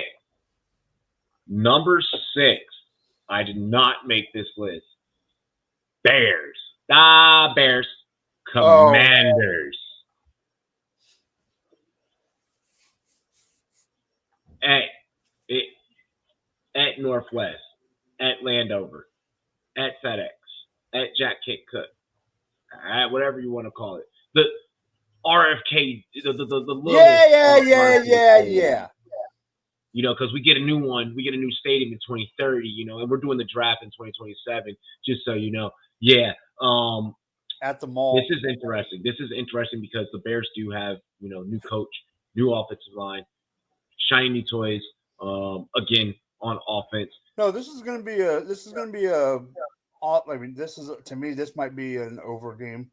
B: Number 6. I did not make this list. Bears. Bears. Commanders. At Northwest. At Landover. At FedEx. At Jack Kent Cook. At whatever you want to call it. The RFK. The little.
D: Yeah.
B: Because we get a new one. We get a new stadium in 2030, and we're doing the draft in 2027, just so you know. Yeah.
D: At the mall.
B: This is interesting. This is interesting because the Bears do have, new coach, new offensive line, shiny new toys, again, on offense.
D: No, this is going to be I mean, to me, this might be an over game.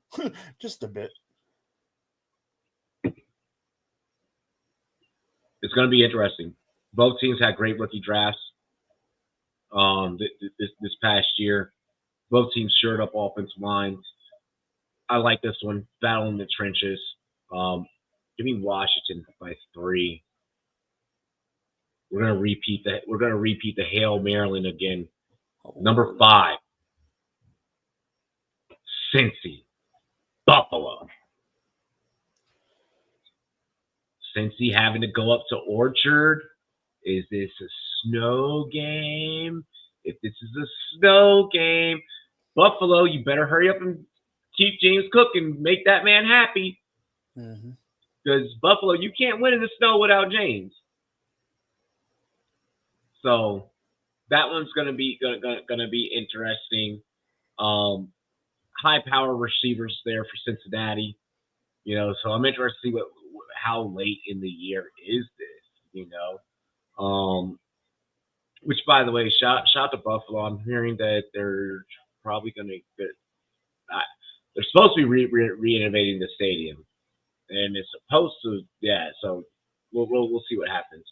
D: Just a bit.
B: It's going to be interesting. Both teams had great rookie drafts this past year. Both teams shored up offensive lines. I like this one. Battle in the trenches. Give me Washington by 3. We're gonna repeat the Hail Maryland again. Number 5. Cincy. Buffalo. Cincy having to go up to Orchard. Is this a snow game? If this is a snow game, Buffalo, you better hurry up and keep James Cook and make that man happy. Because Buffalo, you can't win in the snow without James. So that one's gonna be interesting. High power receivers there for Cincinnati. So I'm interested to see how late in the year is this, which, by the way, shout out to Buffalo. I'm hearing that they're probably going to they're supposed to be re-innovating the stadium, and it's supposed to, so we'll see what happens.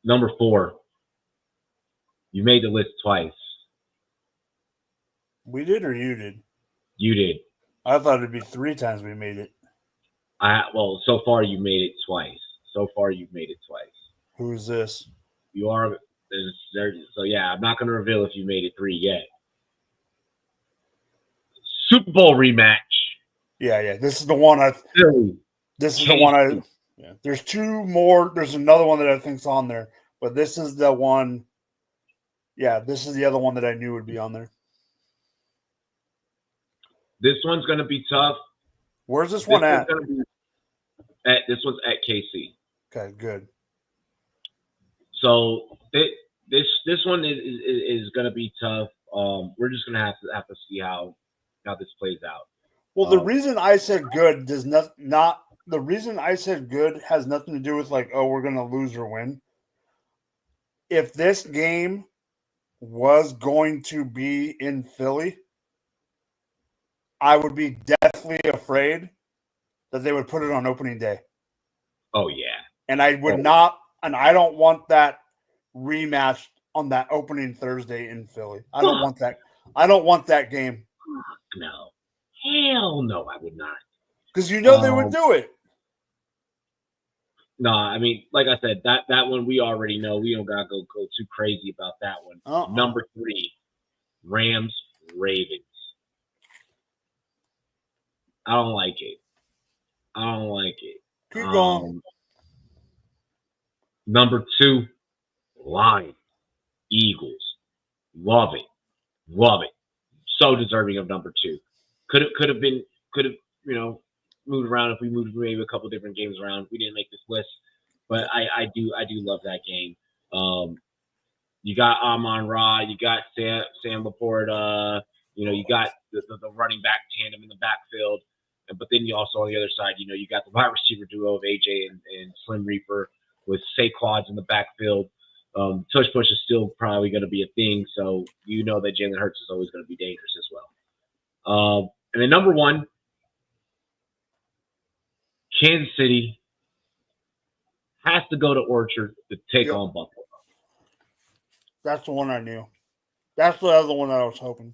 B: Number 4. You made the list twice.
D: We did, or you did?
B: You did.
D: I thought it'd be 3 times we made it.
B: So far you made it twice.
D: Who's this?
B: You are. So yeah, I'm not going to reveal if you made it 3 yet. Super Bowl rematch.
D: Yeah. This is the one Yeah. There's 2 more. There's another one that I think's on there, but this is the one. Yeah, this is the other one that I knew would be on there.
B: This one's going to be tough.
D: Where's this one at?
B: This one's at KC.
D: Okay, good.
B: So this one is going to be tough. We're just gonna have to see how this plays out.
D: Well, the reason I said good does not the reason I said good has nothing to do with like, oh, we're gonna lose or win. If this game was going to be in Philly, I would be deathly afraid that they would put it on opening day.
B: Oh yeah.
D: And I would not, and I don't want that rematch on that opening Thursday in Philly. I don't want that. I don't want that game.
B: No. Hell no, I would not.
D: Because you know they would do it.
B: No, I mean, like I said, that one we already know. We don't gotta go too crazy about that one. Number 3, Rams Ravens. I don't like it.
D: Keep going.
B: Number 2, Lions Eagles. Love it. So deserving of number 2. Could have moved around if we moved maybe a couple different games around. We didn't make this list, but I do love that game. You got Amon-Ra, you got Sam Laporta, you got the running back tandem in the backfield, but then you also on the other side, you got the wide receiver duo of AJ and Slim Reaper with Saquads in the backfield. Tush push is still probably going to be a thing, so that Jalen Hurts is always going to be dangerous as well. And then number 1, Kansas City has to go to Orchard to take on Buffalo.
D: That's the one I knew. That's the other one I was hoping.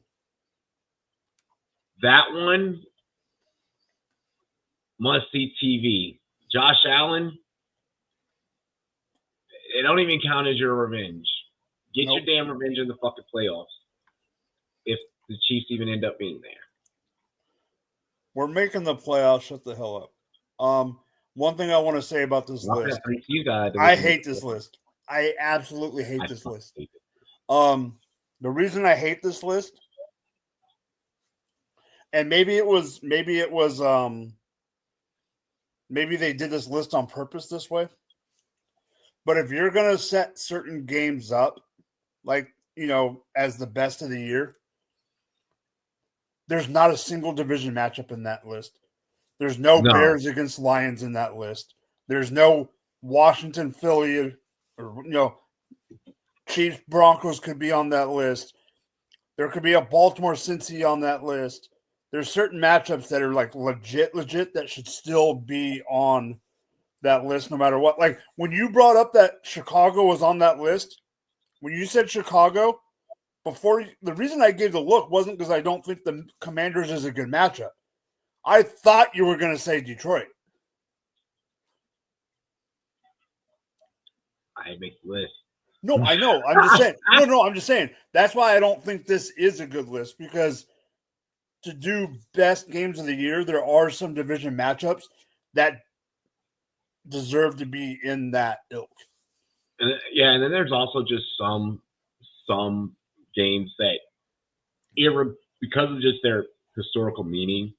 B: That one, must-see TV. Josh Allen, it don't even count as your revenge. Get your damn revenge in the fucking playoffs if the Chiefs even end up being there.
D: We're making the playoffs. Shut the hell up. One thing I want to say about this list. I hate this list. I absolutely hate this list. The reason I hate this list, and maybe they did this list on purpose this way. But if you're going to set certain games up, like, as the best of the year, there's not a single division matchup in that list. There's no Bears against Lions in that list. There's no Washington, Philly, or, Chiefs, Broncos could be on that list. There could be a Baltimore, Cincy on that list. There's certain matchups that are like legit that should still be on that list no matter what. Like when you brought up that Chicago was on that list, when you said Chicago, the reason I gave the look wasn't because I don't think the Commanders is a good matchup. I thought you were going to say Detroit.
B: I make the list.
D: No, I know. I'm just saying. I'm just saying. That's why I don't think this is a good list, because to do best games of the year, there are some division matchups that deserve to be in that ilk.
B: And then there's also just some games that, because of just their historical meaning,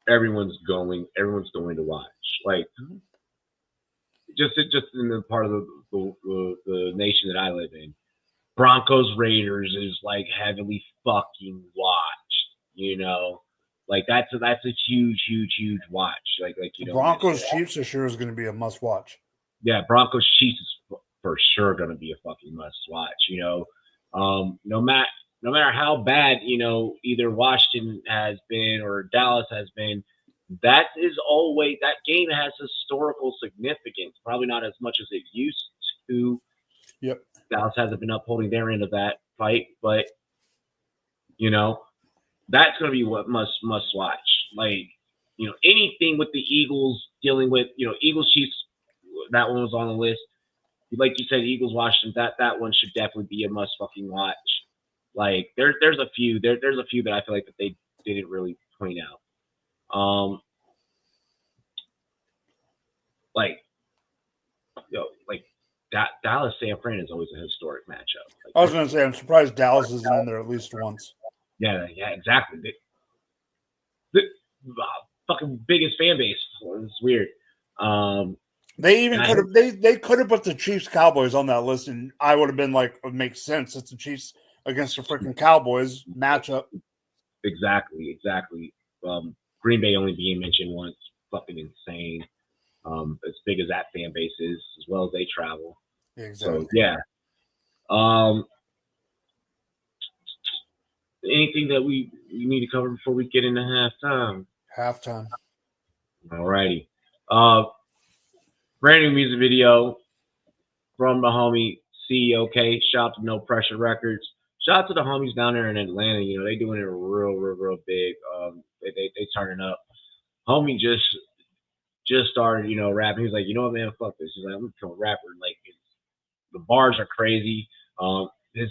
B: everyone's going to watch. Like just in the part of the nation that I live in, Broncos Raiders is like heavily fucking watched. Like that's a huge watch. Like
D: Broncos Chiefs is sure is going to be a must watch.
B: Yeah, Broncos Chiefs is for sure going to be a fucking must watch. No matter how bad either Washington has been or Dallas has been, that game has historical significance. Probably not as much as it used to.
D: Yep.
B: Dallas hasn't been upholding their end of that fight, but that's going to be what must watch. Like anything with the Eagles dealing with Eagles Chiefs, that one was on the list. Like you said, Eagles Washington, that one should definitely be a must fucking watch. Like there's a few that I feel like that they didn't really point out. Dallas San Fran is always a historic matchup. Like,
D: I was going to say, I'm surprised Dallas is in there at least once.
B: Yeah, exactly. The fucking biggest fan base. It's weird.
D: They even could have put the Chiefs Cowboys on that list, and I would have been like, it makes sense. It's the Chiefs against the freaking Cowboys matchup.
B: Exactly. Green Bay only being mentioned once, fucking insane. As big as that fan base is, as well as they travel.
D: Exactly.
B: So yeah. Anything that we need to cover before we get into halftime?
D: Halftime.
B: Alrighty. Brand new music video from the homie COK. Shout out to No Pressure Records. Shout out to the homies down there in Atlanta. You know, they doing it real big. They turning up. Homie just started, you know, rapping. He's like, you know what, man, fuck this. He's like, I'm gonna become a rapper. Like, the bars are crazy. This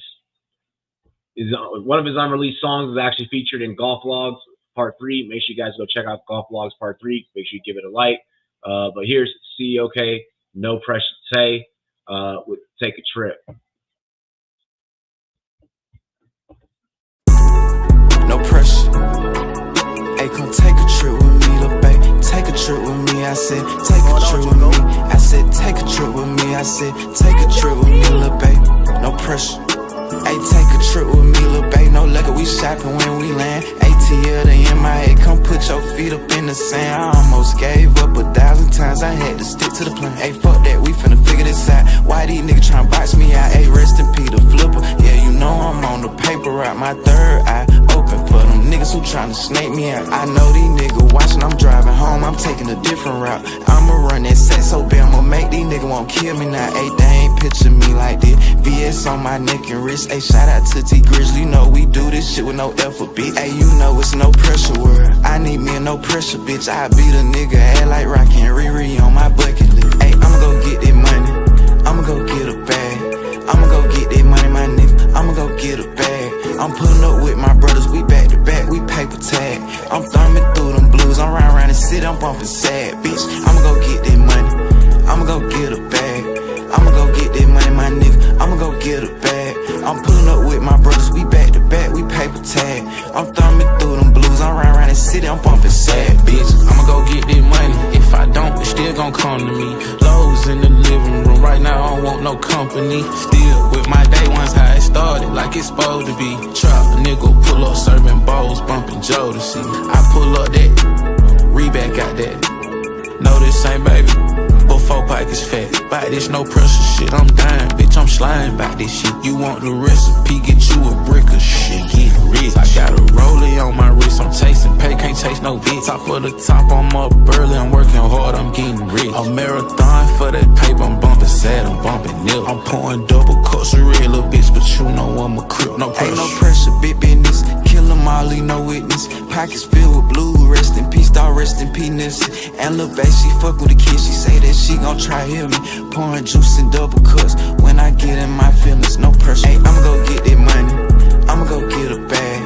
B: is one of his unreleased songs is actually featured in Golf Vlogs Part 3. Make sure you guys go check out Golf Vlogs Part 3. Make sure you give it a like. But here's COK, No Pressure to Say, with Take a Trip.
C: No pressure. Hey, come take a trip with me, little babe. Take a trip with me, I said. Take a trip with me. I said, take a trip with me. I said, take a trip with me, little babe. No pressure. Hey, take a trip with me, little babe. No liquor, we shopping when we land. ATL to MIA, come put your feet up in the sand. I almost gave up 1,000 times, I had to stick to the plan. Hey, fuck that, we finna figure this out. Why these niggas tryna box me out? Hey, rest in peace, the flipper. Yeah, you know I'm on the paper route. My third eye open for them niggas who tryna snake me out. I know these niggas watching, I'm driving home, I'm taking a different route. I'ma run that set so bad, I'ma make these niggas won't kill me now. Hey, they ain't picture me like this. VS on my neck and wrist. Hey, shout out to T Grizzly, you know we do this shit with no effort, bitch. Hey, you know it's no pressure word. I need me a no pressure, bitch. I beat a nigga ass like Rocky and Riri on my bucket list. Hey, I'ma go get that money. I'ma go get a bag. I'ma go get that money, my nigga. I'ma go get a bag. I'm pulling up with my brothers, we back to back, we paper tag. I'm thumbing through them blues, I'm round the city, I'm bumping sad, bitch. I'ma go get that money. I'ma go get a bag. I'ma go get that money, my nigga. I'ma go get a bag. I'm pulling up with my brothers, we back to back, we paper tag. I'm thumbing through them blues, I'm round the city, I'm bumping sad, bitch. I'ma go get that money. If I don't, it's still gon' come to me. Lowe's in the living room, right now I don't want no company. Still with my day ones, how it started, like it's supposed to be. Trap a nigga, pull up serving bowls, bumping Jodeci. I pull up that, Reebok got that. No, this ain't baby. But 4 pockets fat, buy this no pressure shit. I'm dying, bitch, I'm sliding by this shit. You want the recipe, get you a brick of shit, get rich. I got a rollie on my wrist, I'm chasing pay, can't chase no bitch. Top of the top, I'm up early, I'm working hard, I'm getting rich. A marathon for that paper, I'm bumping sad, I'm bumping nil. I'm pouring double cups of real little bitch, but you know I'm a crip, no pressure. Ain't no pressure, big business, kill 'em all, leave no witness. Pockets filled with blue, rest in peace, dog, rest in penis. And lil' bae, she fuck with a kid, she say that she gon' try hear me. Pouring juice in double cups, when I get in my feelings, no pressure. Hey, I'ma go get that money, I'ma go get a bag.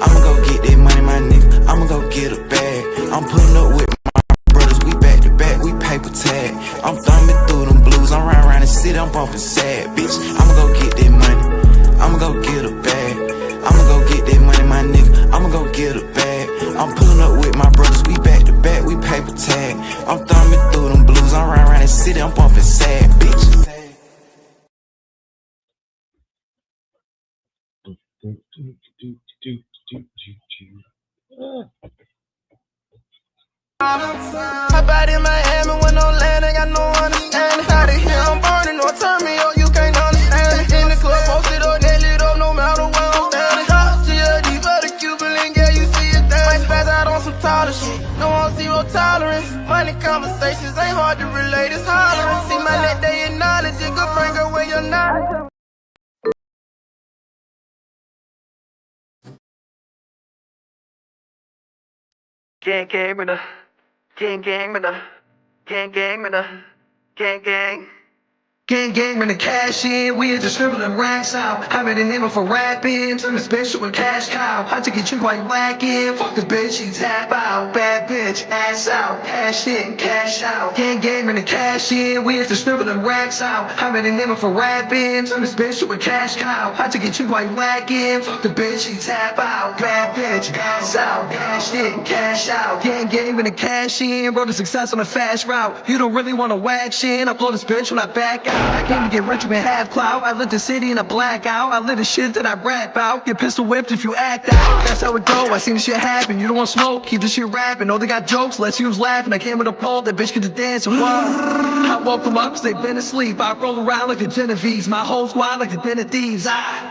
C: I'ma go get that money, my nigga, I'ma go get a bag. I'm pulling up with my brothers, we back to back, we paper tag. I'm thumbing through them blues, I'm round the city, I'm bumping sad, bitch. I'ma go get that money, I'ma go get a bag. I'ma go get that money, my nigga, I'ma go get a bag. I'm pulling up with my brothers, we back to back, we paper tag. I'm thumbing through them blues, I'm round the city, I'm bumping sad, bitch. Hop out in Miami when no land, ain't got no understanding. How the hell I'm burning, no turn me up, you can't understand. In the club, posted up, they lit up, no matter where I'm standing. Top CLD for the Cuban link, yeah, you see it there. Might spaz out on some taller shit, no on zero tolerance. Money conversations ain't hard to relate, it's hollering. See my net, they acknowledge it, good friend, girl, where you're not. Gang gang with the gang gang with the gang gang with the gang gang. Gang gang when the cash in, we just scribbling racks out. I've been in him for rapping, something special with cash cow. I took a drink like whacking, fuck this bitch, she tap out. Bad bitch, ass out, cash in, cash out. Gang gang when the cash in, we just scribbling racks out. I've been in him for rapping, something special with cash cow. I took a drink like whacking, fuck the bitch, she tap out. Bad bitch, bitch, cash out, cash in, cash out. Gang game and a cash in, road to success on a fast route. You don't really wanna wax in, I blow this bitch when I back out. I came to get rich with half clout. I lit the city in a blackout. I lit the shit that I rap out. Get pistol whipped if you act out. That's how it go. I seen the shit happen. You don't want smoke, keep the shit rapping. Oh, they got jokes, let's use laughing. I came with a pole, that bitch get to dance and I woke them up cause they been asleep. I roll around like the Genovese. My whole squad like the den of thieves.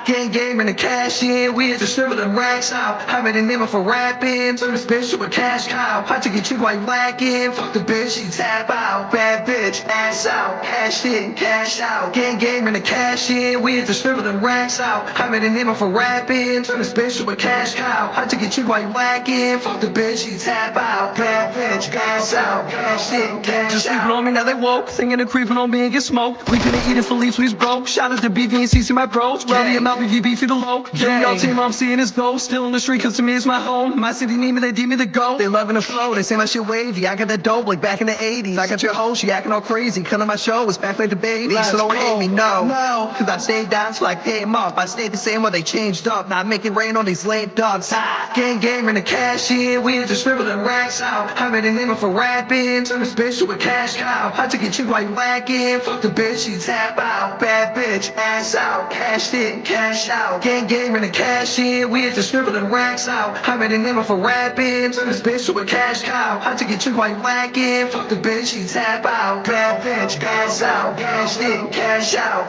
C: Gang game and the cash in. We distributing racks out. I made a name for rapping. Turn this bitch to a cash cow. I took your chick while you lacking. Fuck the bitch, she tap out. Bad bitch, ass out. Cash in, cash out. Gang game and the cash in. We distributing racks out. I made a name for rapping. Turn this bitch to a cash cow. I took your chick while you lacking. Fuck the bitch, she tap out. Bad bitch, ass out. Cash in, cash out. Just sleeping on me, now they woke. Thinking of creeping on me and get smoked. We couldn't eat it for leaves, we's broke. Shout out to BV and CC, my bros. Rowdy and Malvy, VB, feed the low. Y'all team, I'm seeing his ghost. Still in the street, cause to me it's my home. My city need me, they deem me the go. They loving the flow, they say my shit wavy. I got that dope like back in the 80s. I got your hoe, she acting all crazy. Cutting my show, it's back like the baby. So don't hate me, no. Cause I stayed down till I pay him off. I stayed the same while they changed up. Not making rain on these lame dogs. Gang game and the cash in. We distributing racks out. I made a name for rapping. Turn this bitch to a cash cow. I took your chick while you lacking. Fuck the bitch, she tap out. Bad bitch, ass out. Cash in, cash out. Gang game and the cash in. We distributing racks out. I made a name for rapping. Turn this bitch to a cash cow. I took your chick while you lacking. Fuck the bitch, she tap out. Bad bitch, ass out. Cash in, cash out.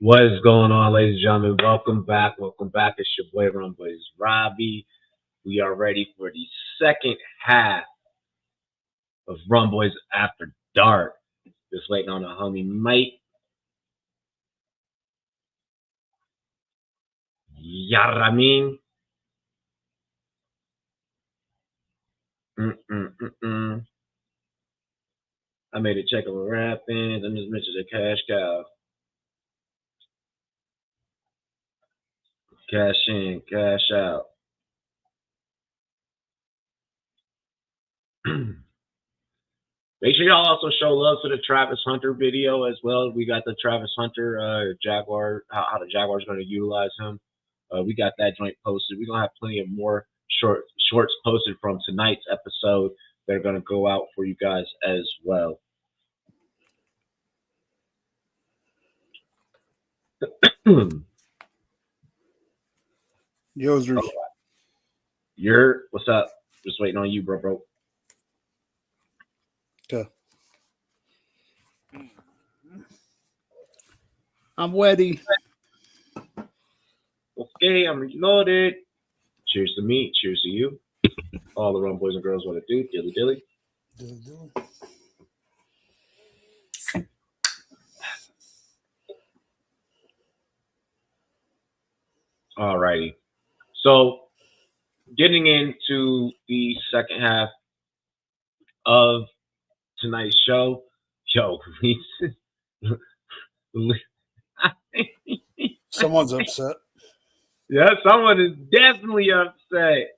B: What is going on, ladies and gentlemen? Welcome back. Welcome back. It's your boy Rumboyz Robbie. We are ready for the second half of Rumboyz After Dark. Just waiting on the homie Mike. Yaramin. I made a check of a rapping. I just mentioned a cash cow. Cash in, cash out. Make sure y'all also show love to the Travis Hunter video as well. We got the Travis Hunter Jaguar, how the Jaguars going to utilize him. We got that joint posted. We're going to have plenty of more shorts posted from tonight's episode that are going to go out for you guys as well.
D: Yozers.
B: What's up? Just waiting on you, bro.
D: Okay. I'm ready.
B: Okay, I'm reloaded. Cheers to me. Cheers to you. All the rum boys and girls want to do. Dilly dilly.
D: Dilly dilly.
B: All righty. So, getting into the second half of tonight's show,
D: Someone's upset.
B: Yeah, someone is definitely upset.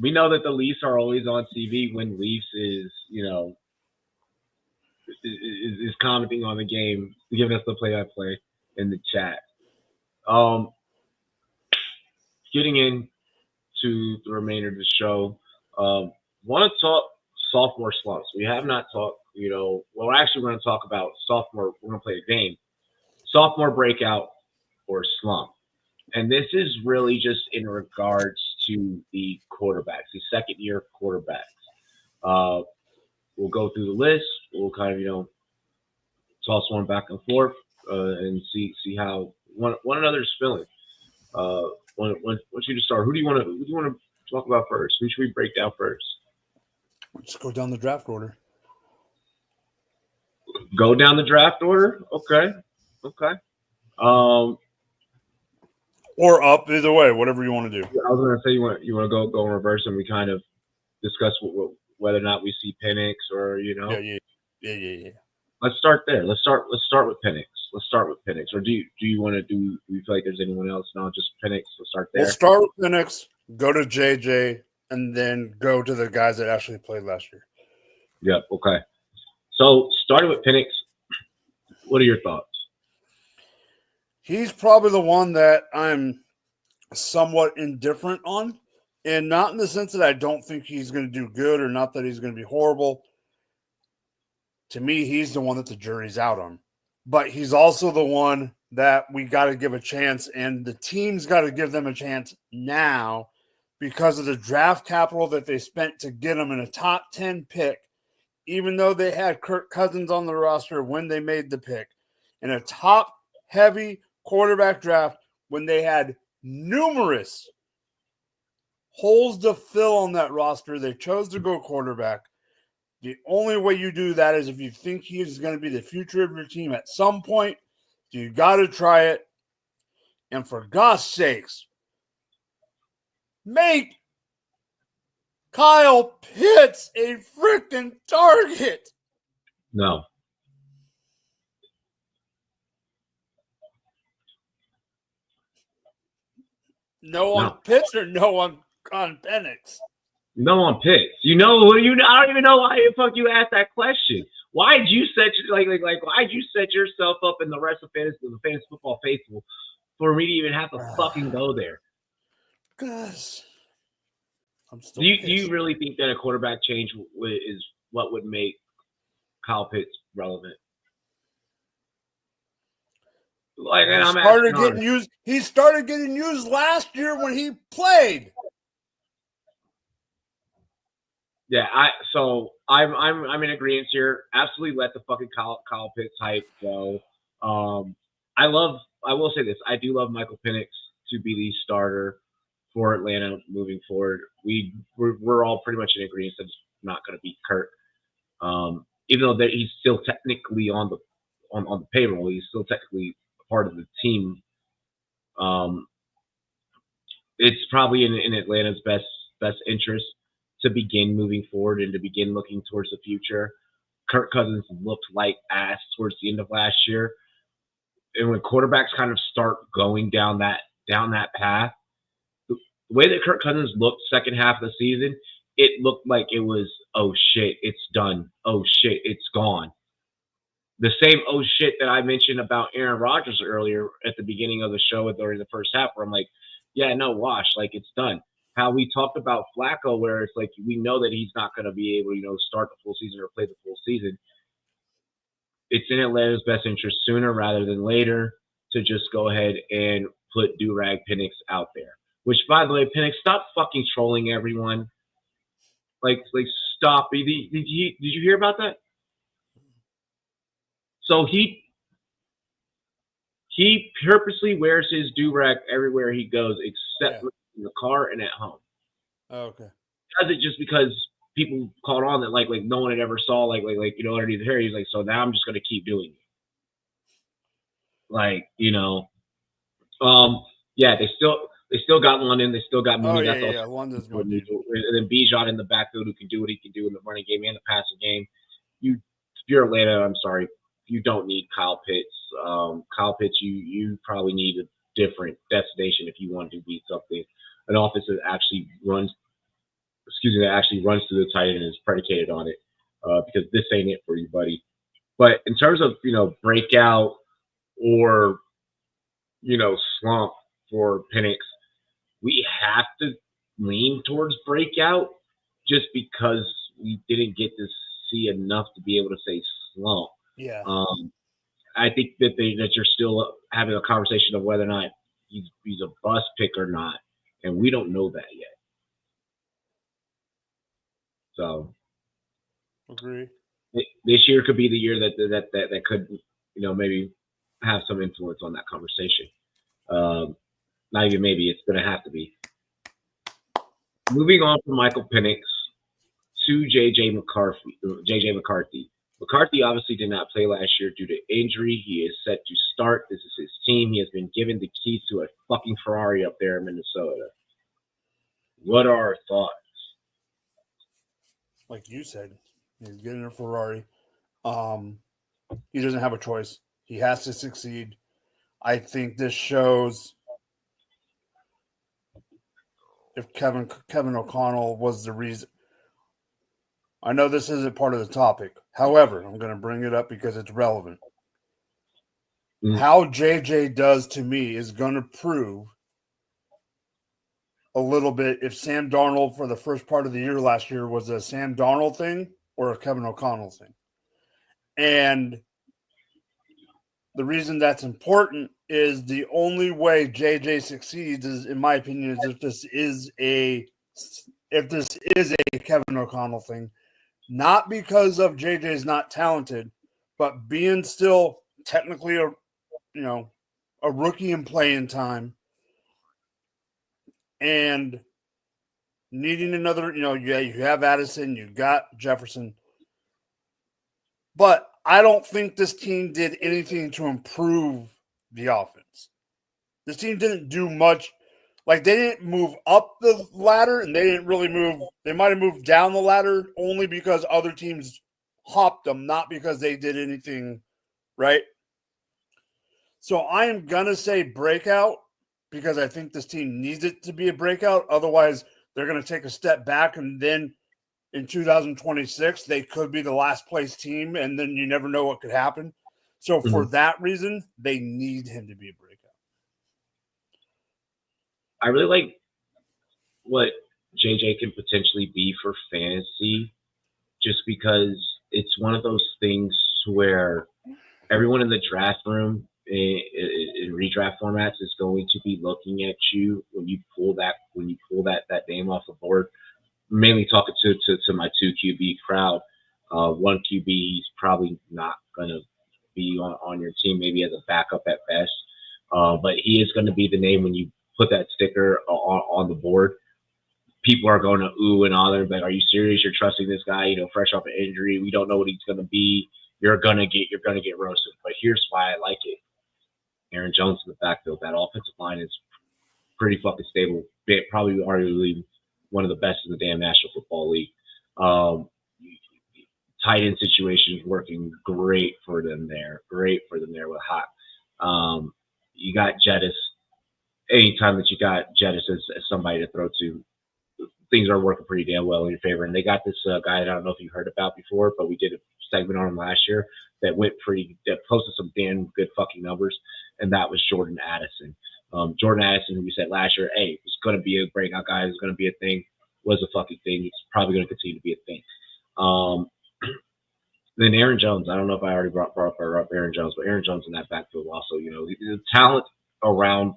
B: We know that the Leafs are always on TV when Leafs is commenting on the game, giving us the play-by-play in the chat. Getting into the remainder of the show, want to talk sophomore slumps. We have not talked, we're actually going to talk about sophomore. We're going to play a game, sophomore breakout or slump. And this is really just in regards to the quarterbacks, the second-year quarterbacks. We'll go through the list. We'll kind of, toss one back and forth and see how one another's feeling. Want you to start? Who do you want to talk about first? Who should we break down first?
D: Let's go down the draft order.
B: Go down the draft order? Okay.
D: Or up, either way, whatever you want to do.
B: I was going to say you want to go in reverse, and we kind of discuss whether or not we see Penix or
D: Yeah.
B: Let's start there. Let's start with Penix. let's start with Penix. Or do you want to do? Do you feel like there's anyone else? No, just Penix. We'll start there.
D: We'll start with Penix, go to JJ, and then go to the guys that actually played last year.
B: Yep. Okay. So starting with Penix, what are your thoughts?
D: He's probably the one that I'm somewhat indifferent on, and not in the sense that I don't think he's going to do good or not that he's going to be horrible. To me, he's the one that the jury's out on. But he's also the one that we got to give a chance, and the team's got to give them a chance now because of the draft capital that they spent to get him in a top 10 pick, even though they had Kirk Cousins on the roster when they made the pick, in a top-heavy quarterback draft when they had numerous holes to fill on that roster. They chose to go quarterback. The only way you do that is if you think he is going to be the future of your team at some point. You got to try it. And for God's sakes, make Kyle Pitts a freaking target.
B: No.
D: No on Pitts or no on Penix?
B: No on Pitts. I don't even know why the fuck you asked that question. Why'd you set why'd you set yourself up in the rest of the fantasy football faithful for me to even have to fucking go there?
D: Because
B: do you really think that a quarterback change is what would make Kyle Pitts relevant?
D: He started getting used last year when he played.
B: Yeah, I'm in agreement here. Absolutely let the fucking Kyle Pitts hype go. I will say this. I do love Michael Penix to be the starter for Atlanta moving forward. We're all pretty much in agreement that it's not going to be Kirk. Even though he's still technically on the payroll, he's still technically a part of the team. It's probably in Atlanta's best interest to begin moving forward and to begin looking towards the future. Kirk Cousins looked like ass towards the end of last year. And when quarterbacks kind of start going down that path, the way that Kirk Cousins looked second half of the season, it looked like it was, oh shit, it's done. Oh shit, it's gone. The same oh shit that I mentioned about Aaron Rodgers earlier at the beginning of the show during the first half, where I'm like, yeah, no, wash, like it's done. How we talked about Flacco, where it's like we know that he's not going to be able to, start the full season or play the full season. It's in Atlanta's best interest sooner rather than later to just go ahead and put Durag Penix out there. Which, by the way, Penix, stop fucking trolling everyone. Like stop. Did you hear about that? So he purposely wears his durag everywhere he goes, except in the car and at home.
D: Oh, okay.
B: He does it just because people caught on that like no one had ever saw underneath the hair. He's like, so now I'm just gonna keep doing it. They still got London. They still got Mooney.
D: London's going to do.
B: And then Bijan in the backfield who can do what he can do in the running game and the passing game. If you're Atlanta, I'm sorry, you don't need Kyle Pitts. Kyle Pitts, you probably need a different destination if you want to beat something. An offense that actually runs to the tight end and is predicated on it. Because this ain't it for you, buddy. But in terms of breakout or slump for Penix, we have to lean towards breakout just because we didn't get to see enough to be able to say slump.
D: Yeah.
B: I think that you're still having a conversation of whether or not he's a bust pick or not, and we don't know that yet. So,
D: agree.
B: This year could be the year that could maybe have some influence on that conversation. Not even maybe, it's going to have to be. Moving on from Michael Penix to JJ McCarthy. McCarthy obviously did not play last year due to injury. He is set to start. This is his team. He has been given the keys to a fucking Ferrari up there in Minnesota. What are our thoughts?
D: Like you said, he's getting a Ferrari. He doesn't have a choice. He has to succeed. I think this shows if Kevin O'Connell was the reason. I know this isn't part of the topic. However, I'm going to bring it up because it's relevant. How JJ does to me is going to prove a little bit if Sam Darnold for the first part of the year last year was a Sam Darnold thing or a Kevin O'Connell thing. And the reason that's important is the only way JJ succeeds is, in my opinion, is if this is a Kevin O'Connell thing. Not because of JJ's not talented, but being still technically a rookie in playing time and needing another, you have Addison, you got Jefferson. But I don't think this team did anything to improve the offense. This team didn't do much. Like, they didn't move up the ladder, and they didn't really move. They might have moved down the ladder only because other teams hopped them, not because they did anything right. So I am going to say breakout because I think this team needs it to be a breakout. Otherwise, they're going to take a step back, and then in 2026, they could be the last place team, and then you never know what could happen. So for that reason, they need him to be a breakout.
B: I really like what JJ can potentially be for fantasy just because it's one of those things where everyone in the draft room in redraft formats is going to be looking at you when you pull that name off the board. Mainly talking to my 2 QB crowd. 1 QB, he's probably not going to be on your team, maybe as a backup at best. But he is going to be the name when you put that sticker on the board. People are going to ooh and ah. They're like, "Are you serious? You're trusting this guy? Fresh off an injury. We don't know what he's going to be. You're going to get roasted." But here's why I like it. Aaron Jones in the backfield. That offensive line is pretty fucking stable. Probably arguably one of the best in the damn National Football League. Tight end situation is working great for them there. With Hot. You got Jettis. Anytime that you got Jettis as somebody to throw to, things are working pretty damn well in your favor. And they got this guy that I don't know if you heard about before, but we did a segment on him last year that posted some damn good fucking numbers, and that was Jordan Addison. Jordan Addison, who we said last year, hey, it's going to be a breakout guy. It's going to be a thing. Was a fucking thing. It's probably going to continue to be a thing. Then Aaron Jones. I don't know if I already brought up Aaron Jones, but Aaron Jones in that backfield also. The talent around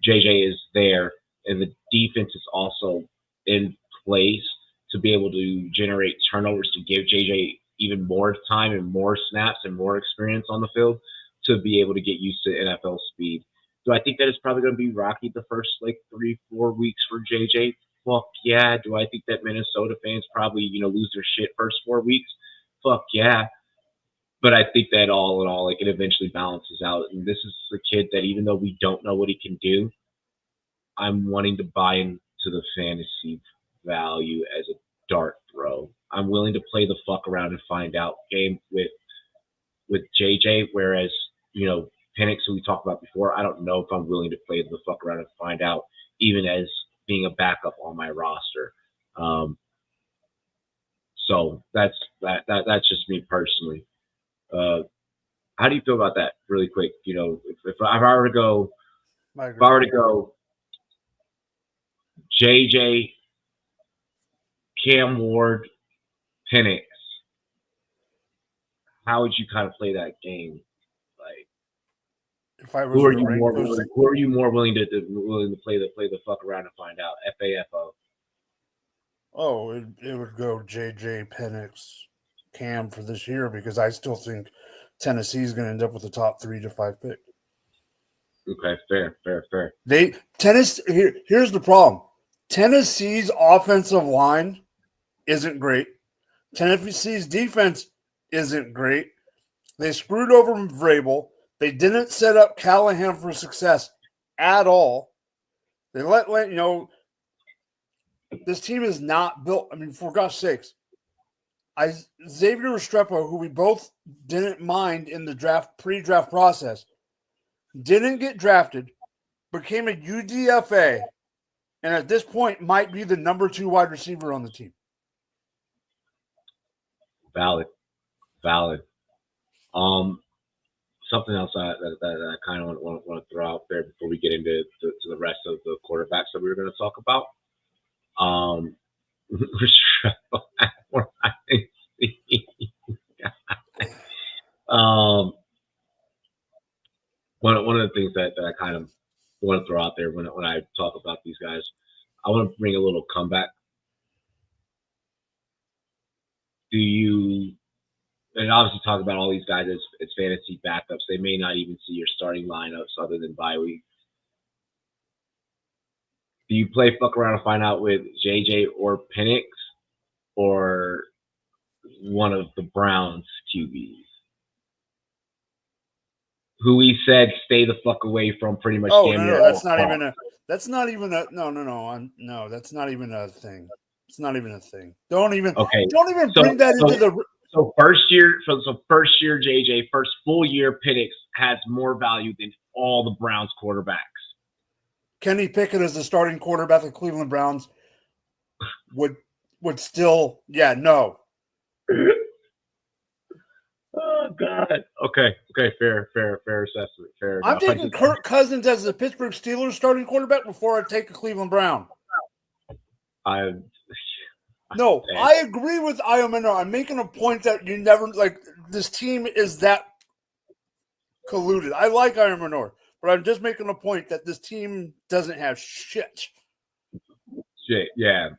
B: JJ is there, and the defense is also in place to be able to generate turnovers to give JJ even more time and more snaps and more experience on the field to be able to get used to NFL speed. Do I think that it's probably going to be rocky the first 3-4 weeks for JJ? Fuck yeah. Do I think that Minnesota fans probably lose their shit first 4 weeks? Fuck yeah. But I think that all in all, it eventually balances out. And this is a kid that even though we don't know what he can do, I'm wanting to buy into the fantasy value as a dart throw. I'm willing to play the fuck around and find out game with JJ, whereas, Penix, who we talked about before, I don't know if I'm willing to play the fuck around and find out, even as being a backup on my roster. So that's just me personally. How do you feel about that, really quick? If I were to go, JJ, Cam Ward, Penix, how would you kind of play that game?
D: If I was
B: who are you more willing to play the fuck around and find out? FAFO.
D: Oh, it would go JJ, Penix, Cam for this year because I still think Tennessee is going to end up with a top 3 to 5 pick.
B: Okay, fair.
D: Here's the problem. Tennessee's offensive line isn't great. Tennessee's defense isn't great. They screwed over Vrabel. They didn't set up Callahan for success at all. They this team is not built. I mean, for God's sakes, Xavier Restrepo, who we both didn't mind in the pre-draft process, didn't get drafted, became a UDFA, and at this point might be the number 2 wide receiver on the team.
B: Valid. Something else that I kind of want to throw out there before we get into to the rest of the quarterbacks that we were going to talk about. One of the things that I kind of want to throw out there when I talk about these guys, I want to bring a little comeback. And obviously talk about all these guys as fantasy backups. They may not even see your starting lineups other than bye week. Do you play fuck around and find out with JJ or Penix or one of the Browns QBs? Who we said stay the fuck away from pretty much.
D: That's not even a thing. It's not even a thing. Don't even bring that into the.
B: So first year JJ, first full year Penix has more value than all the Browns quarterbacks.
D: Kenny Pickett as the starting quarterback of the Cleveland Browns would still, no.
B: Oh God. Okay. Fair assessment. Fair enough.
D: I'm taking Kirk Cousins as the Pittsburgh Steelers starting quarterback before I take a Cleveland Brown.
B: I
D: agree with Iomino. I'm making a point that you never this team is that colluded. I like Iomino, but I'm just making a point that this team doesn't have shit.
B: Yeah.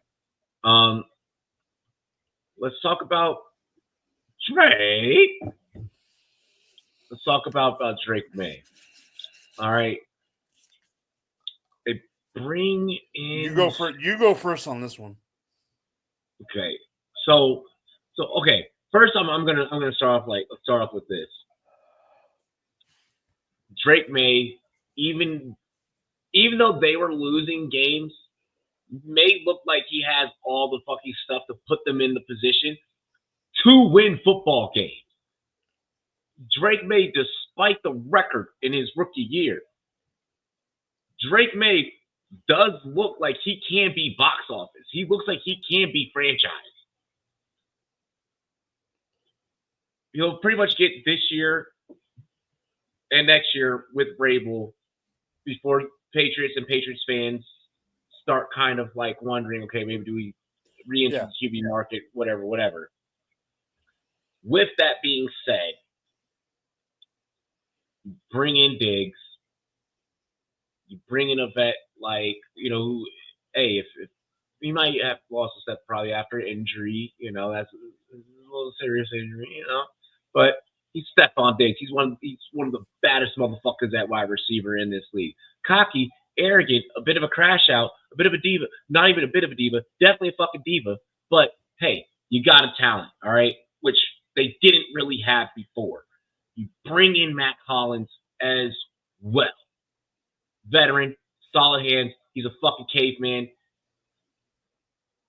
B: Let's talk about Drake. Let's talk about Drake May. All right. They bring in.
D: You go first on this one.
B: Okay. So okay. First, I'm gonna start off with this. Drake May, even though they were losing games, may look like he has all the fucking stuff to put them in the position to win football games. Drake May, despite the record in his rookie year, Drake May does look like he can be box office. He looks like he can be franchise. He'll pretty much get this year and next year with Vrabel before Patriots and Patriots fans start kind of wondering, okay, maybe do we re-enter the QB market, whatever. With that being said, bring in Diggs. You bring in a vet who, if he might have lost a step probably after injury, that's a little serious injury, but he's Stephon Diggs. He's one of the baddest motherfuckers at wide receiver in this league. Cocky, arrogant, a bit of a crash out, a bit of a diva, not even a bit of a diva, definitely a fucking diva, but hey, you got a talent, all right, which they didn't really have before. You bring in Matt Collins as well. Veteran, solid hands. He's a fucking caveman.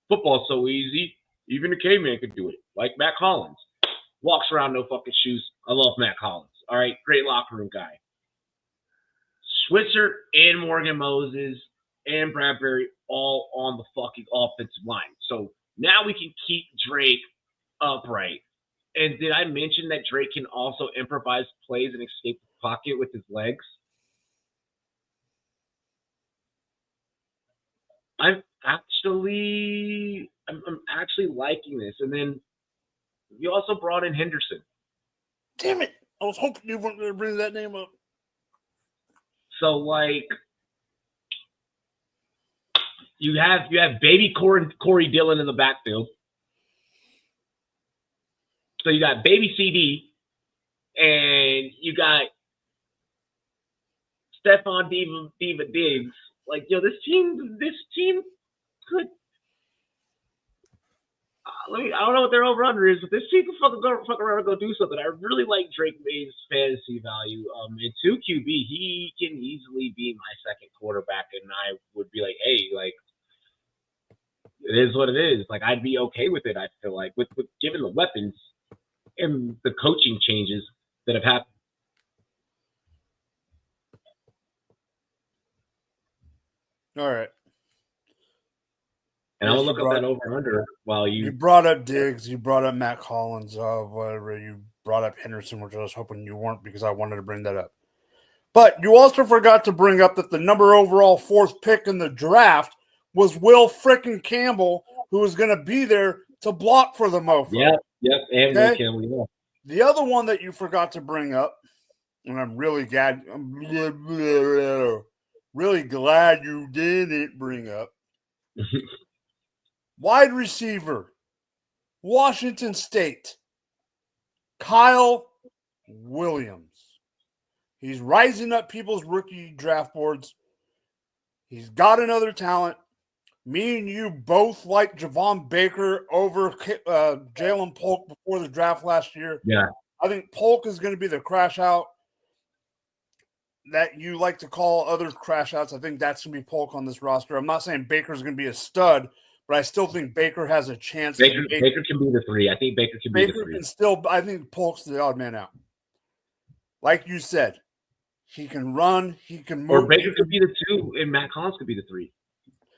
B: Football's so easy, even a caveman could do it. Like Matt Collins. Walks around no fucking shoes. I love Matt Collins. All right, great locker room guy. Switzer and Morgan Moses and Bradbury all on the fucking offensive line. So now we can keep Drake upright. And did I mention that Drake can also improvise plays and escape the pocket with his legs? I'm actually liking this. And then you also brought in Henderson.
D: Damn it. I was hoping you weren't going to bring that name up.
B: So, you have baby Corey Dillon in the backfield. So you got baby CD, and you got Stephon Diva Diggs. This team could. I don't know what their over-under is, but this team can fuck around and go do something. I really like Drake May's fantasy value. In 2 QB, he can easily be my second quarterback, and I would be like, hey, It is what it is. Like, I'd be okay with it, I feel like, with given the weapons and the coaching changes that have happened.
D: All right.
B: And
D: Yes,
B: I'll look up that over and under while
D: you brought up Diggs, you brought up Matt Collins, whatever. You brought up Henderson, which I was hoping you weren't because I wanted to bring that up. But you also forgot to bring up that the number overall 4th pick in the draft was Will frickin' Campbell, who was going to be there to block for the mofo.
B: Yep, and Will Campbell. Yeah.
D: The other one that you forgot to bring up, and I'm really glad you didn't bring up. Wide receiver, Washington State, Kyle Williams. He's rising up people's rookie draft boards. He's got another talent. Me and you both like Javon Baker over Jalen Polk before the draft last year.
B: Yeah.
D: I think Polk is going to be the crash out that you like to call other crash outs. I think that's going to be Polk on this roster. I'm not saying Baker's going to be a stud, but I still think Baker has a chance.
B: Baker can be the 3. I think Baker can be the 3.
D: I think Polk's the odd man out. Like you said, he can run, he can move.
B: Or Baker could be the 2, and Matt Collins could be the 3.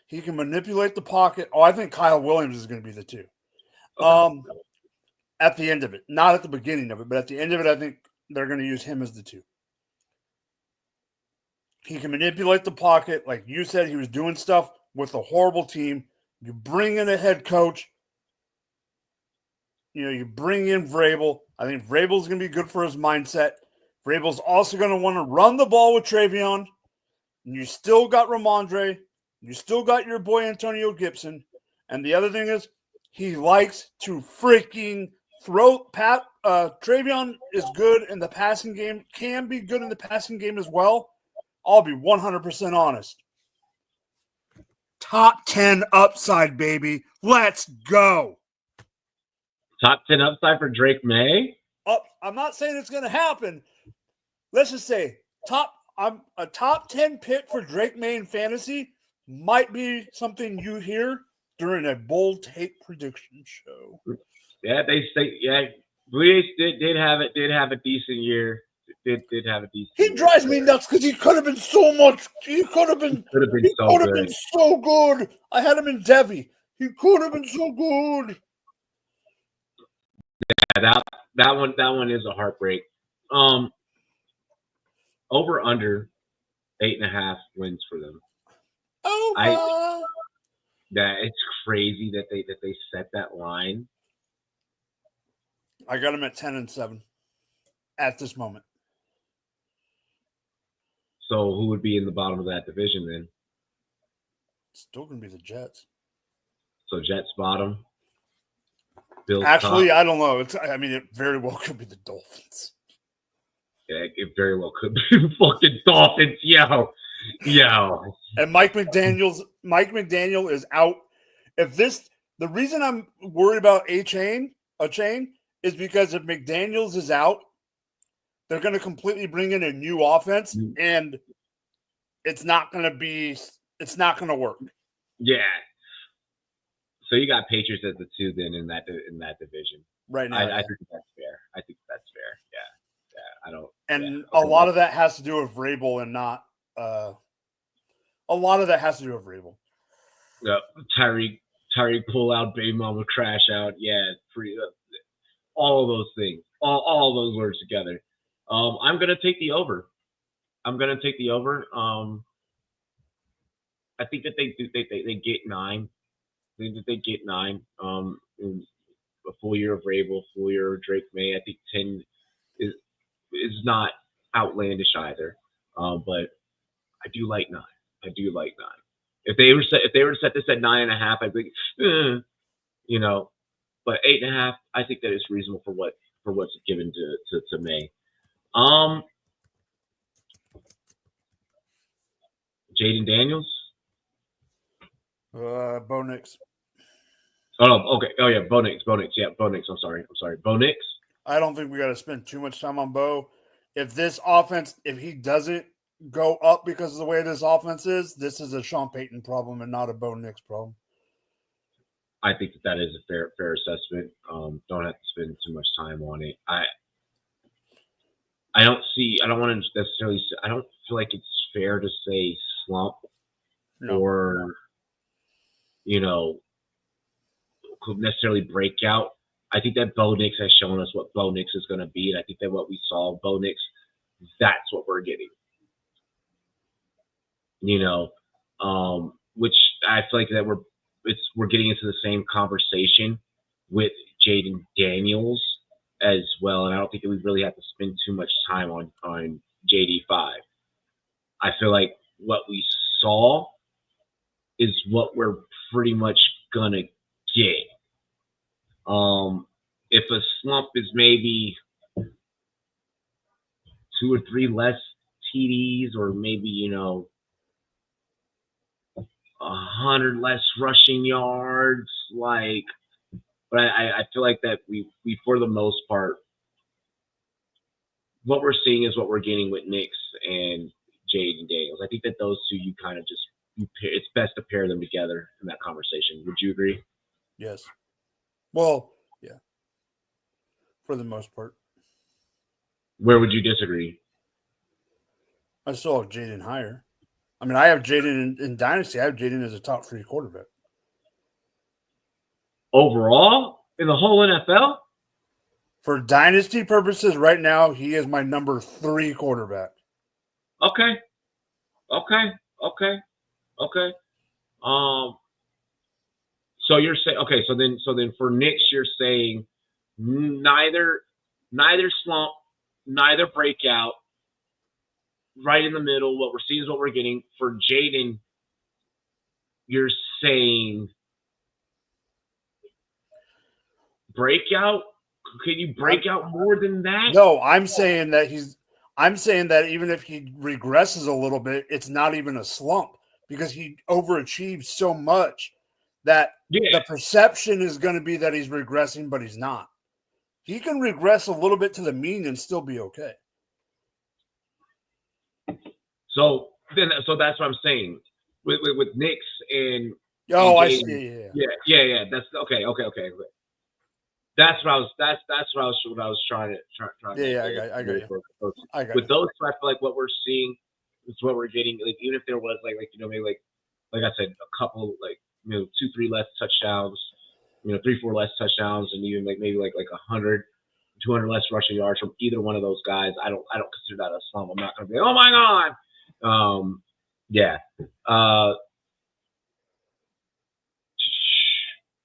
D: He can manipulate the pocket. Oh, I think Kyle Williams is going to be the 2.
B: Okay.
D: At the end of it. Not at the beginning of it, but at the end of it, I think they're going to use him as the 2. He can manipulate the pocket. Like you said, he was doing stuff with a horrible team. You bring in a head coach. You bring in Vrabel. I think Vrabel's going to be good for his mindset. Vrabel's also going to want to run the ball with Travion. And you still got Ramondre. You still got your boy Antonio Gibson. And the other thing is, he likes to freaking throw. Travion is good in the passing game, can be good in the passing game as well. I'll be 100% honest. Top 10 upside, baby. Let's go.
B: Top 10 upside for Drake May?
D: I'm not saying it's going to happen. Let's just say a top 10 pick for Drake May in fantasy might be something you hear during a bold take prediction show.
B: Yeah, they say Blue did have a decent year. Did have a decent.
D: He drives me nuts because he could have been so much. He could have been so good. I had him in Devi. He could have been so good.
B: Yeah, that one is a heartbreak. Over under 8.5 wins for them. It's crazy that they set that line.
D: I got him at 10-7 at this moment.
B: So who would be in the bottom of that division then?
D: It's still going to be the Jets.
B: So Jets bottom. Bills
D: Actually,
B: top.
D: I don't know. It very well could be the Dolphins.
B: Yeah, it very well could be fucking Dolphins. Yo.
D: And Mike McDaniel is out. The reason I'm worried about a chain is because if McDaniels is out, they're going to completely bring in a new offense, and it's not going to work.
B: Yeah. So you got Patriots as the 2 then in that division
D: right now.
B: I think that's fair. Yeah. I don't.
D: And a lot of that has to do with Vrabel and not. A lot of that has to do with Vrabel.
B: Yeah, Tyreek pull out, baby mama crash out. Yeah, all of those things, all those words together. I'm gonna take the over. I think that they get 9. I think that they get 9. A full year of Vrabel, full year of Drake May. I think 10 is not outlandish either. But I do like 9. If they were to set this at 9.5, I'd be, but 8.5, I think that is reasonable for what's given to May. Jaden Daniels.
D: Bo Nix.
B: Oh, okay. Oh yeah, Bo Nix. Yeah, Bo Nix. I'm sorry. Bo Nix.
D: I don't think we got to spend too much time on Bo. If this offense, if he doesn't go up because of the way this offense is, this is a Sean Payton problem and not a Bo Nix problem.
B: I think that is a fair assessment. Don't have to spend too much time on it. I don't want to necessarily. I don't feel like it's fair to say slump or could necessarily break out. I think that Bo Nix has shown us what Bo Nix is going to be, and I think that what we saw Bo Nix, that's what we're getting. Which I feel like that we're getting into the same conversation with Jaden Daniels as well, and I don't think that we really have to spend too much time on JD5. I feel like what we saw is what we're pretty much gonna get. If a slump is maybe 2 or 3 less TDs, or maybe 100 less rushing yards, but I feel like that we for the most part, what we're seeing is what we're getting with Nix and Jaden Daniels. I think that those two, you kind of just it's best to pair them together in that conversation. Would you agree?
D: Yes. Well, yeah. For the most part.
B: Where would you disagree?
D: I still have Jaden higher. I mean, I have Jaden in Dynasty. I have Jaden as a top 3 quarterback.
B: Overall? In the whole NFL?
D: For Dynasty purposes, right now, he is my number 3 quarterback.
B: Okay. So you're saying So then for Nix, you're saying neither slump, neither breakout, right in the middle. What we're seeing is what we're getting. For Jaden, you're saying breakout. Can you break out more than that?
D: No, I'm saying that even if he regresses a little bit, it's not even a slump because he overachieved so much that the perception is going to be that he's regressing, but he's not. He can regress a little bit to the mean and still be okay.
B: So that's what I'm saying with Nix and
D: I see.
B: Yeah. That's okay. That's what I was trying to.
D: I got you.
B: With those two, I feel like what we're seeing is what we're getting. Like even if there was maybe like I said, a couple 2-3 less touchdowns, 3-4 less touchdowns, and even maybe 100, 200 less rushing yards from either one of those guys. I don't consider that a slump. I'm not going to be oh my god. Yeah.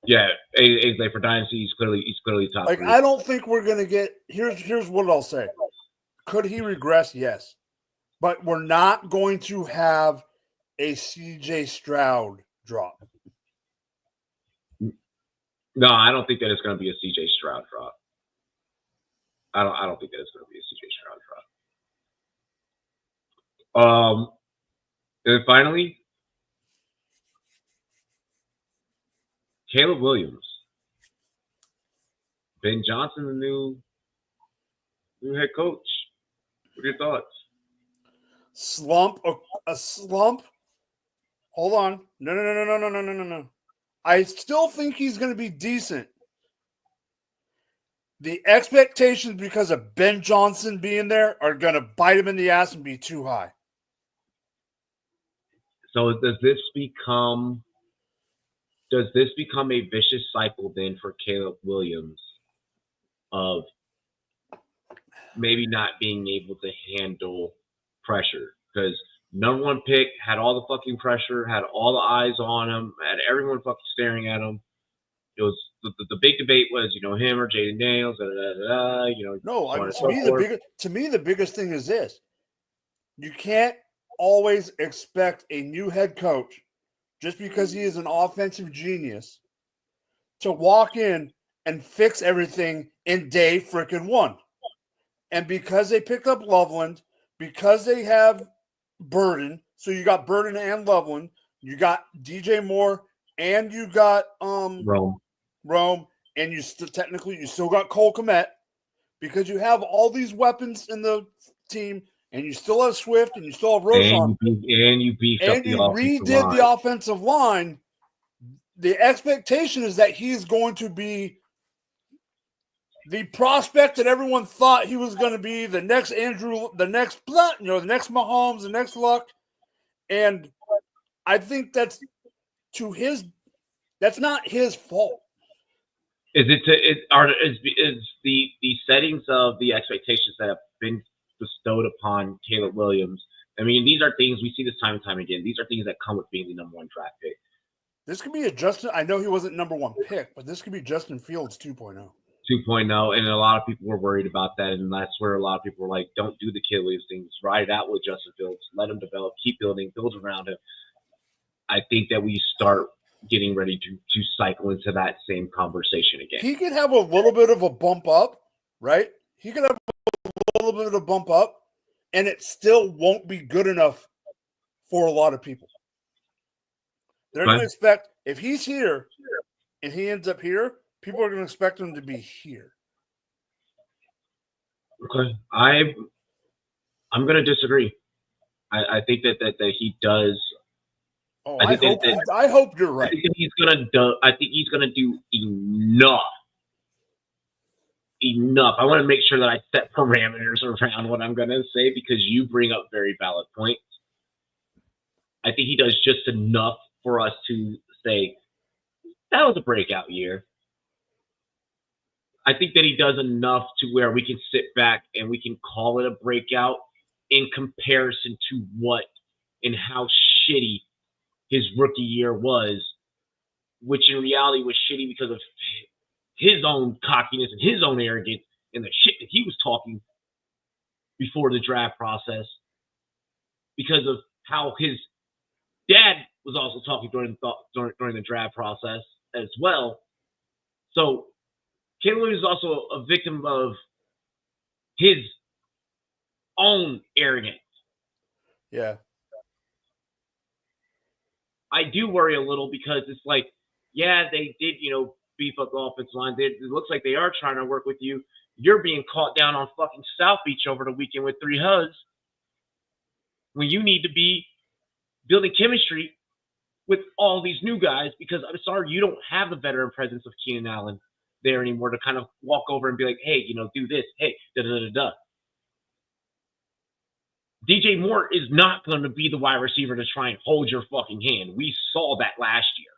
B: Yeah, for Dynasty, he's clearly top 3.
D: I don't think we're gonna get. Here's what I'll say. Could he regress? Yes, but we're not going to have a CJ Stroud drop.
B: No, I don't think that it's going to be a CJ Stroud drop. I don't think that it's going to be a CJ Stroud drop. And finally, Caleb Williams, Ben Johnson, the new head coach. What are your thoughts?
D: Slump? A slump? Hold on. No. I still think he's going to be decent. The expectations because of Ben Johnson being there are going to bite him in the ass and be too high.
B: So does this become a vicious cycle then for Caleb Williams of maybe not being able to handle pressure? Because number 1 pick had all the fucking pressure, had all the eyes on him, had everyone fucking staring at him. It was the big debate was, him or Jaden Daniels,
D: No, to me, the biggest thing is this. You can't always expect a new head coach, just because he is an offensive genius, to walk in and fix everything in day freaking 1. And because they picked up Loveland, because they have Burden, so you got Burden and Loveland, you got DJ Moore, and you got Rome, and you still got Cole Kmet, because you have all these weapons in the team, and you still have Swift, and you still have Roschon,
B: and you redid
D: the offensive line. the expectation is that he's going to be the prospect that everyone thought he was going to be, the next Andrew, the next Mahomes, the next Luck. And I think that's not his fault.
B: Is the settings of the expectations that have been bestowed upon Caleb Williams? I mean, these are things we see this time and time again. These are things that come with being the number one draft pick.
D: This could be a Justin. I know he wasn't number one pick, but this could be Justin Fields 2.0.
B: 2.0, and a lot of people were worried about that, and that's where a lot of people were like, don't do the Caleb Williams things. Ride it out with Justin Fields. Let him develop. Keep building. Build around him. I think that we start getting ready to cycle into that same conversation again.
D: He could have a little bit of a bump up, right? He could have a little bit of a bump up, and it still won't be good enough for a lot of people. They're going to expect, if he's here and he ends up here, people are going to expect him to be here.
B: Okay. I'm going to disagree. I think that he does.
D: Oh, I hope you're right.
B: I think he's gonna do enough. I want to make sure that I set parameters around what I'm gonna say because you bring up very valid points. I think he does just enough for us to say that was a breakout year. I think that he does enough to where we can sit back and we can call it a breakout in comparison to what and how shitty his rookie year was, which in reality was shitty because of his own cockiness and his own arrogance and the shit that he was talking before the draft process, because of how his dad was also talking during the draft process as well. So Caleb Williams is also a victim of his own arrogance.
D: Yeah.
B: I do worry a little because it's like, yeah, they did, beef up the offensive line. It looks like they are trying to work with you. You're being caught down on fucking South Beach over the weekend with 3 hugs when you need to be building chemistry with all these new guys because I'm sorry, you don't have the veteran presence of Keenan Allen there anymore to kind of walk over and be like, hey, do this. Hey, da-da-da-da-da. DJ Moore is not going to be the wide receiver to try and hold your fucking hand. We saw that last year.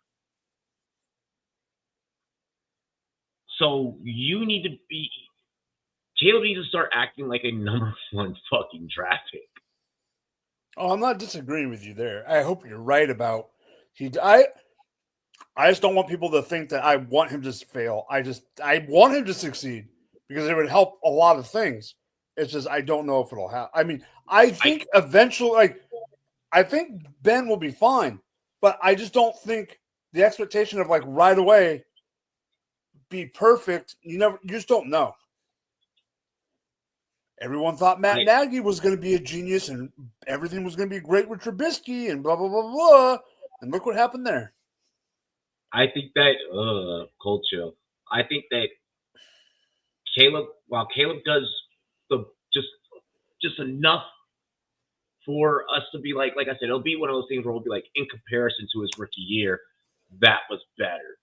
B: So you need to be – Caleb needs to start acting like a number one fucking draft pick.
D: Oh, I'm not disagreeing with you there. I hope you're right about I just don't want people to think that I want him to fail. I want him to succeed because it would help a lot of things. It's just I don't know if it'll happen. I mean, I think eventually, I think Ben will be fine, but I just don't think the expectation of right away be perfect. You just don't know. Everyone thought Matt Nagy was going to be a genius and everything was going to be great with Trubisky and blah blah blah blah. And look what happened there.
B: I think that cold chill. I think that while Caleb does just enough for us to be like I said, it'll be one of those things where we'll be in comparison to his rookie year, that was better.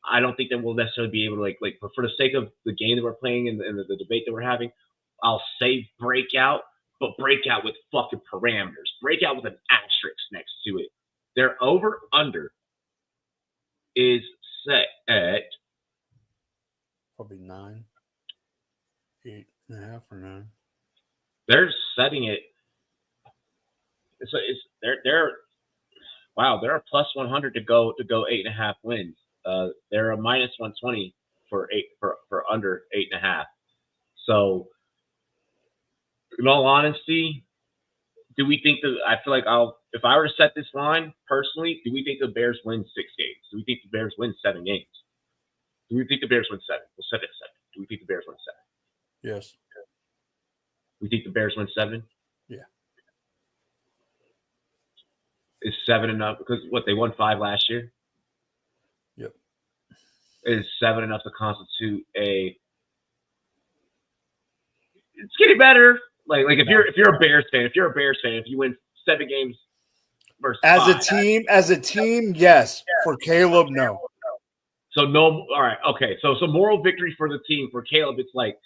B: I don't think that we'll necessarily be able to but for the sake of the game that we're playing and the debate that we're having, I'll say breakout, but breakout with fucking parameters. Breakout with an asterisk next to it. Their over-under is set at
D: probably 9, 8.5 or 9.
B: They're setting it. They're a plus 100 to go 8.5 wins. They're a minus 120 for under 8.5. So, in all honesty, do we think that I feel like if I were to set this line personally, do we think the Bears win 6 games? Do we think the Bears win 7 games? Do we think the Bears win 7? We'll set it at 7. Do we think the Bears win 7?
D: Yes.
B: We think the Bears win 7?
D: Yeah.
B: Is 7 enough? Because they won 5 last year?
D: Yep.
B: Is 7 enough to constitute it's getting better. If you're a Bears fan, if you win 7 games versus
D: As
B: Kai.
D: a team, yes. For Caleb, no.
B: So no, all right, okay. So moral victory for the team. For Caleb, it's like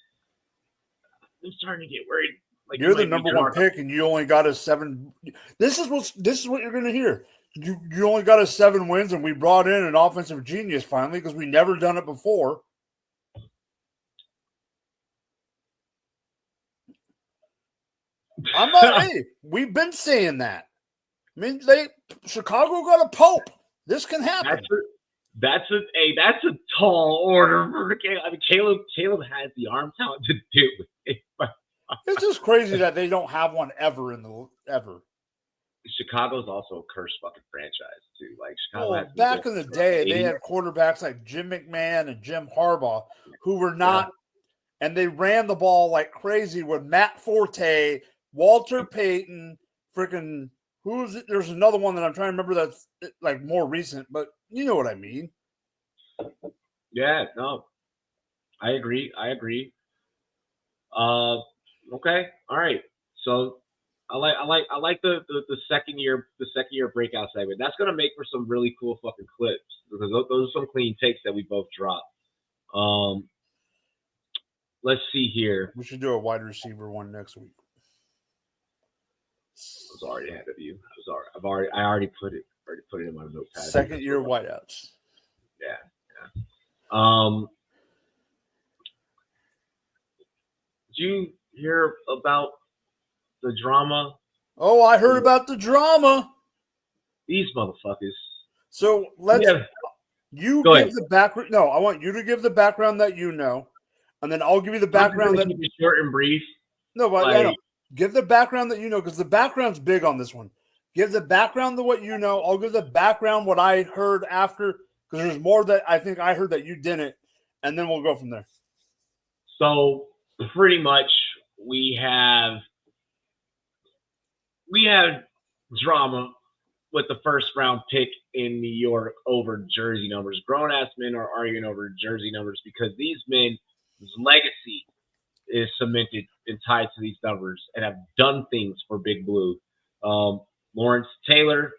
B: I'm starting to get worried. Like
D: You're the number one pick, and you only got us 7. This is what you're going to hear. You only got us 7 wins, and we brought in an offensive genius finally because we never done it before. I'm not. Hey, we've been saying that. I mean, Chicago got a Pope. This can happen.
B: That's a tall order for Caleb. I mean, Caleb has the arm talent to do it.
D: It's just crazy that they don't have one ever.
B: Chicago's also a cursed fucking franchise too. Like Chicago
D: back in the day, they had quarterbacks like Jim McMahon and Jim Harbaugh who were not, and they ran the ball like crazy with Matt Forte, Walter Payton, freaking who's it? There's another one that I'm trying to remember that's like more recent, but you know what I mean.
B: Yeah, no, I agree. Okay, all right. So I like the second year breakout segment. That's gonna make for some really cool fucking clips because those are some clean takes that we both dropped. Let's see here.
D: We should do a wide receiver one next week.
B: I was already ahead of you. I already put it in my notepad.
D: Second year wideouts.
B: Yeah. Did you hear about the drama?
D: Oh, I heard about the drama.
B: These motherfuckers.
D: So you give the background. No, I want you to give the background that you know, and then I'll give you the background that
B: keep it short and brief.
D: No, but I know. Give the background that you know because the background's big on this one. Give the background to what you know. I'll give the background what I heard after because there's more that I think I heard that you didn't, and then we'll go from there.
B: So pretty much we have drama with the first round pick in New York over jersey numbers. Grown ass men are arguing over jersey numbers because these men's legacy is cemented and tied to these numbers and have done things for Big Blue. Lawrence Taylor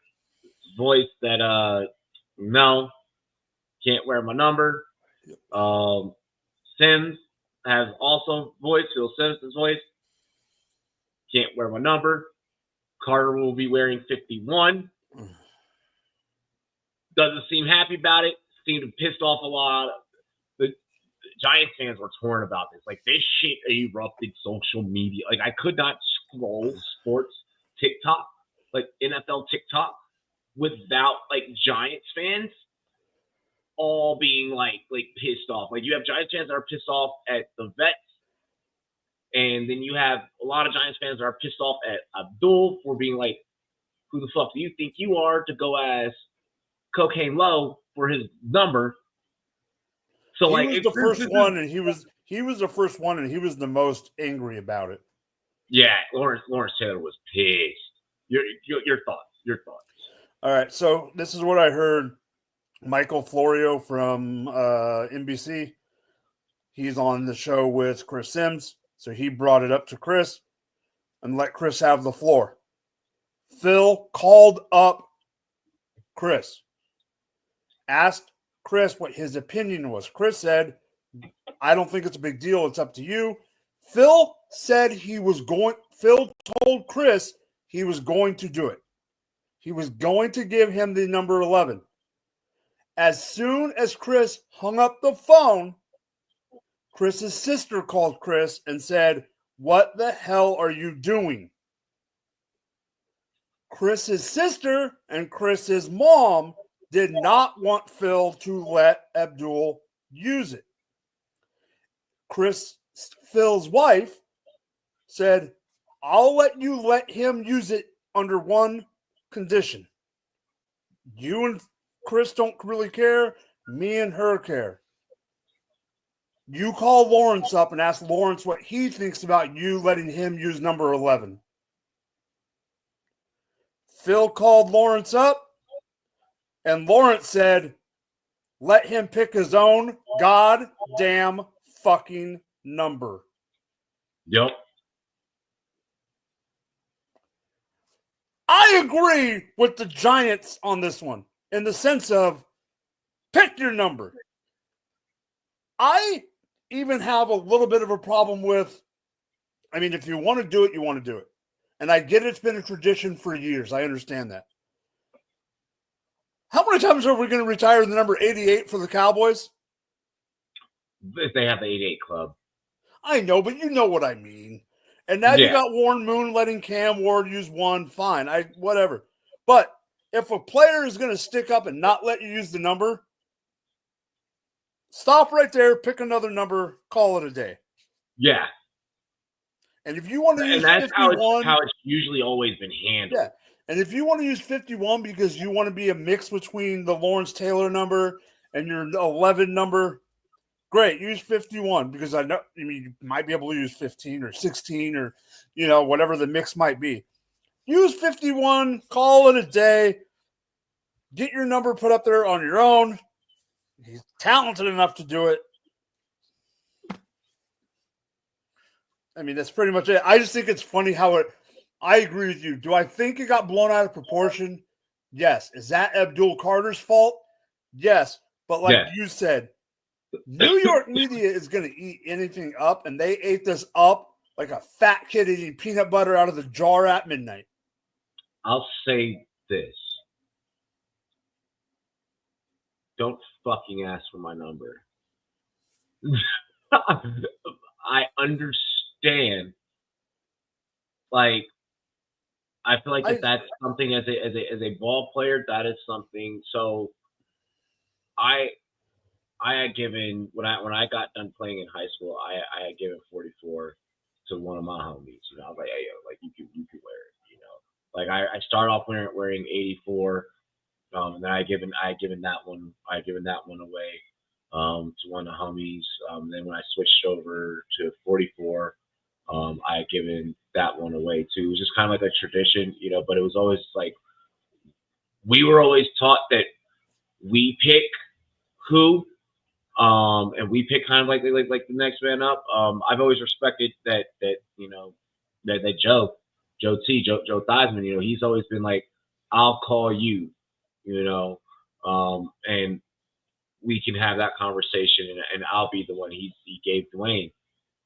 B: voice that no, can't wear my number. Sims has also voiced, Phil Sims' voice, can't wear my number. Carter will be wearing 51. Doesn't seem happy about it. Seemed pissed off a lot. The Giants fans were torn about this. Like, this shit erupted social media. Like, I could not scroll sports TikTok, like NFL TikTok, without, like, Giants fans all being, like pissed off. Like, you have Giants fans that are pissed off at the vets, and then you have a lot of Giants fans that are pissed off at Abdul for being like, who the fuck do you think you are to go as Cocaine Low for his number? So
D: he was the first one, and he was the first one, and he was the most angry about it.
B: Yeah, Lawrence Taylor was pissed. Your thoughts.
D: All right, so this is what I heard. Michael Florio from NBC. He's on the show with Chris Sims, so he brought it up to Chris and let Chris have the floor. Phil called up Chris, asked Chris what his opinion was. Chris said, I don't think it's a big deal. It's up to you. Phil said Phil told Chris he was going to do it. He was going to give him the number 11. As soon as Chris hung up the phone, Chris's sister called Chris and said, what the hell are you doing? Chris's sister and Chris's mom did not want Phil to let Abdul use it. Phil's wife said, I'll let him use it under one condition. You and Chris don't really care. Me and her care. You call Lawrence up and ask Lawrence what he thinks about you letting him use number 11. Phil called Lawrence up, and Lawrence said, let him pick his own goddamn fucking number.
B: Yep.
D: I agree with the Giants on this one in the sense of pick your number. I even have a little bit of a problem with, if you want to do it, you want to do it. And I get it's been a tradition for years. I understand that. How many times are we going to retire the number 88 for the Cowboys?
B: If they have the 88 club.
D: I know, but you know what I mean. And now you got Warren Moon letting Cam Ward use one. Fine, whatever. But if a player is going to stick up and not let you use the number, stop right there, pick another number, call it a day.
B: Yeah.
D: And if you want to use 51,
B: how it's usually always been handled.
D: Yeah. And if you want to use 51 because you want to be a mix between the Lawrence Taylor number and your 11 number, great, use 51 because I know you might be able to use 15 or 16 or whatever the mix might be. Use 51, call it a day. Get your number put up there on your own. He's talented enough to do it. That's pretty much it. I just think it's funny how I agree with you. Do I think it got blown out of proportion? Yes. Is that Abdul Carter's fault? Yes. But like you said, New York media is going to eat anything up, and they ate this up like a fat kid eating peanut butter out of the jar at midnight.
B: I'll say this. Don't fucking ask for my number. I understand. Like, I feel like that's something as a ball player, that is something. So I had given when I got done playing in high school, I had given 44 to one of my homies. I was like, hey, yo, like you can wear it. Like I started off wearing 84, and then I had given that one away to one of the homies. Then when I switched over to 44, I had given that one away too. It was just kind of like a tradition, but it was always like we were always taught that we pick who. And we pick kind of like the next man up. I've always respected that Joe Theismann, he's always been like, I'll call you, and we can have that conversation, and I'll be the one he gave Dwayne,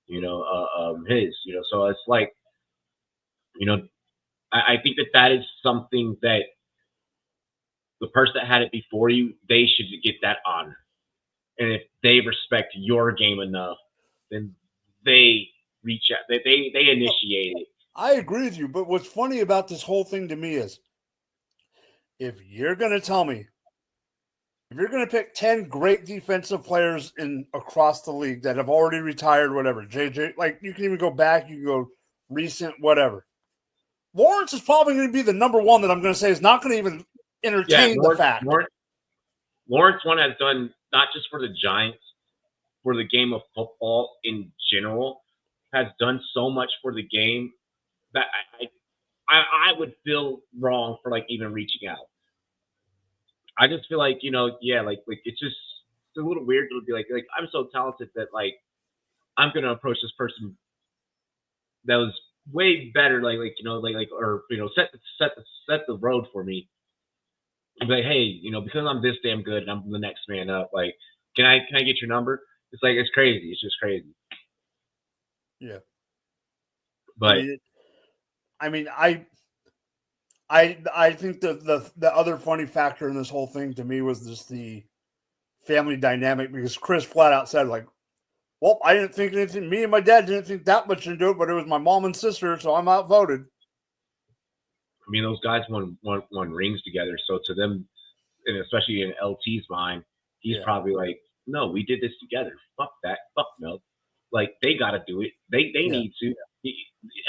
B: his, so it's like, I think that is something that the person that had it before you, they should get that honor. And if they respect your game enough, then they reach out. They initiate it.
D: I agree with you. But what's funny about this whole thing to me is if you're going to tell me, if you're going to pick 10 great defensive players across the league that have already retired, whatever, JJ, like you can even go back, you can go recent, whatever. Lawrence is probably going to be the number one that I'm going to say is not going to even entertain the fact.
B: Lawrence one has done not just for the Giants, for the game of football in general, has done so much for the game that I would feel wrong for like even reaching out. I just feel like, like it's a little weird to be like I'm so talented that like I'm gonna approach this person that was way better, set the road for me. And be like, hey, because I'm this damn good and I'm the next man up, like, can I get your number? It's like it's crazy. It's just crazy.
D: Yeah.
B: But
D: I think the other funny factor in this whole thing to me was just the family dynamic because Chris flat out said like, well, I didn't think anything. Me and my dad didn't think that much into it, but it was my mom and sister, so I'm outvoted.
B: Those guys won rings together. So to them, and especially in LT's mind, he's probably like, no, we did this together. Fuck that. Fuck no. Like, they got to do it. They need to.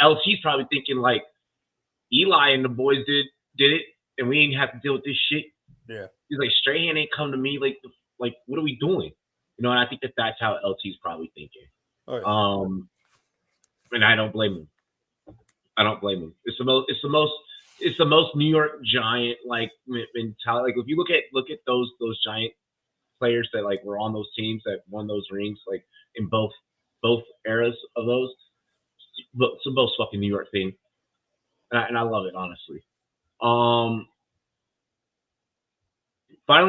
B: LT's probably thinking, like, Eli and the boys did it, and we ain't have to deal with this shit.
D: Yeah.
B: He's like, Strahan ain't come to me. Like, what are we doing? And I think that's how LT's probably thinking.
D: Oh, yeah.
B: And I don't blame him. It's the most New York Giant like mentality. Like if you look at those Giant players that like were on those teams that won those rings, like in both eras of those, it's the most fucking New York thing, and I love it honestly. Finally,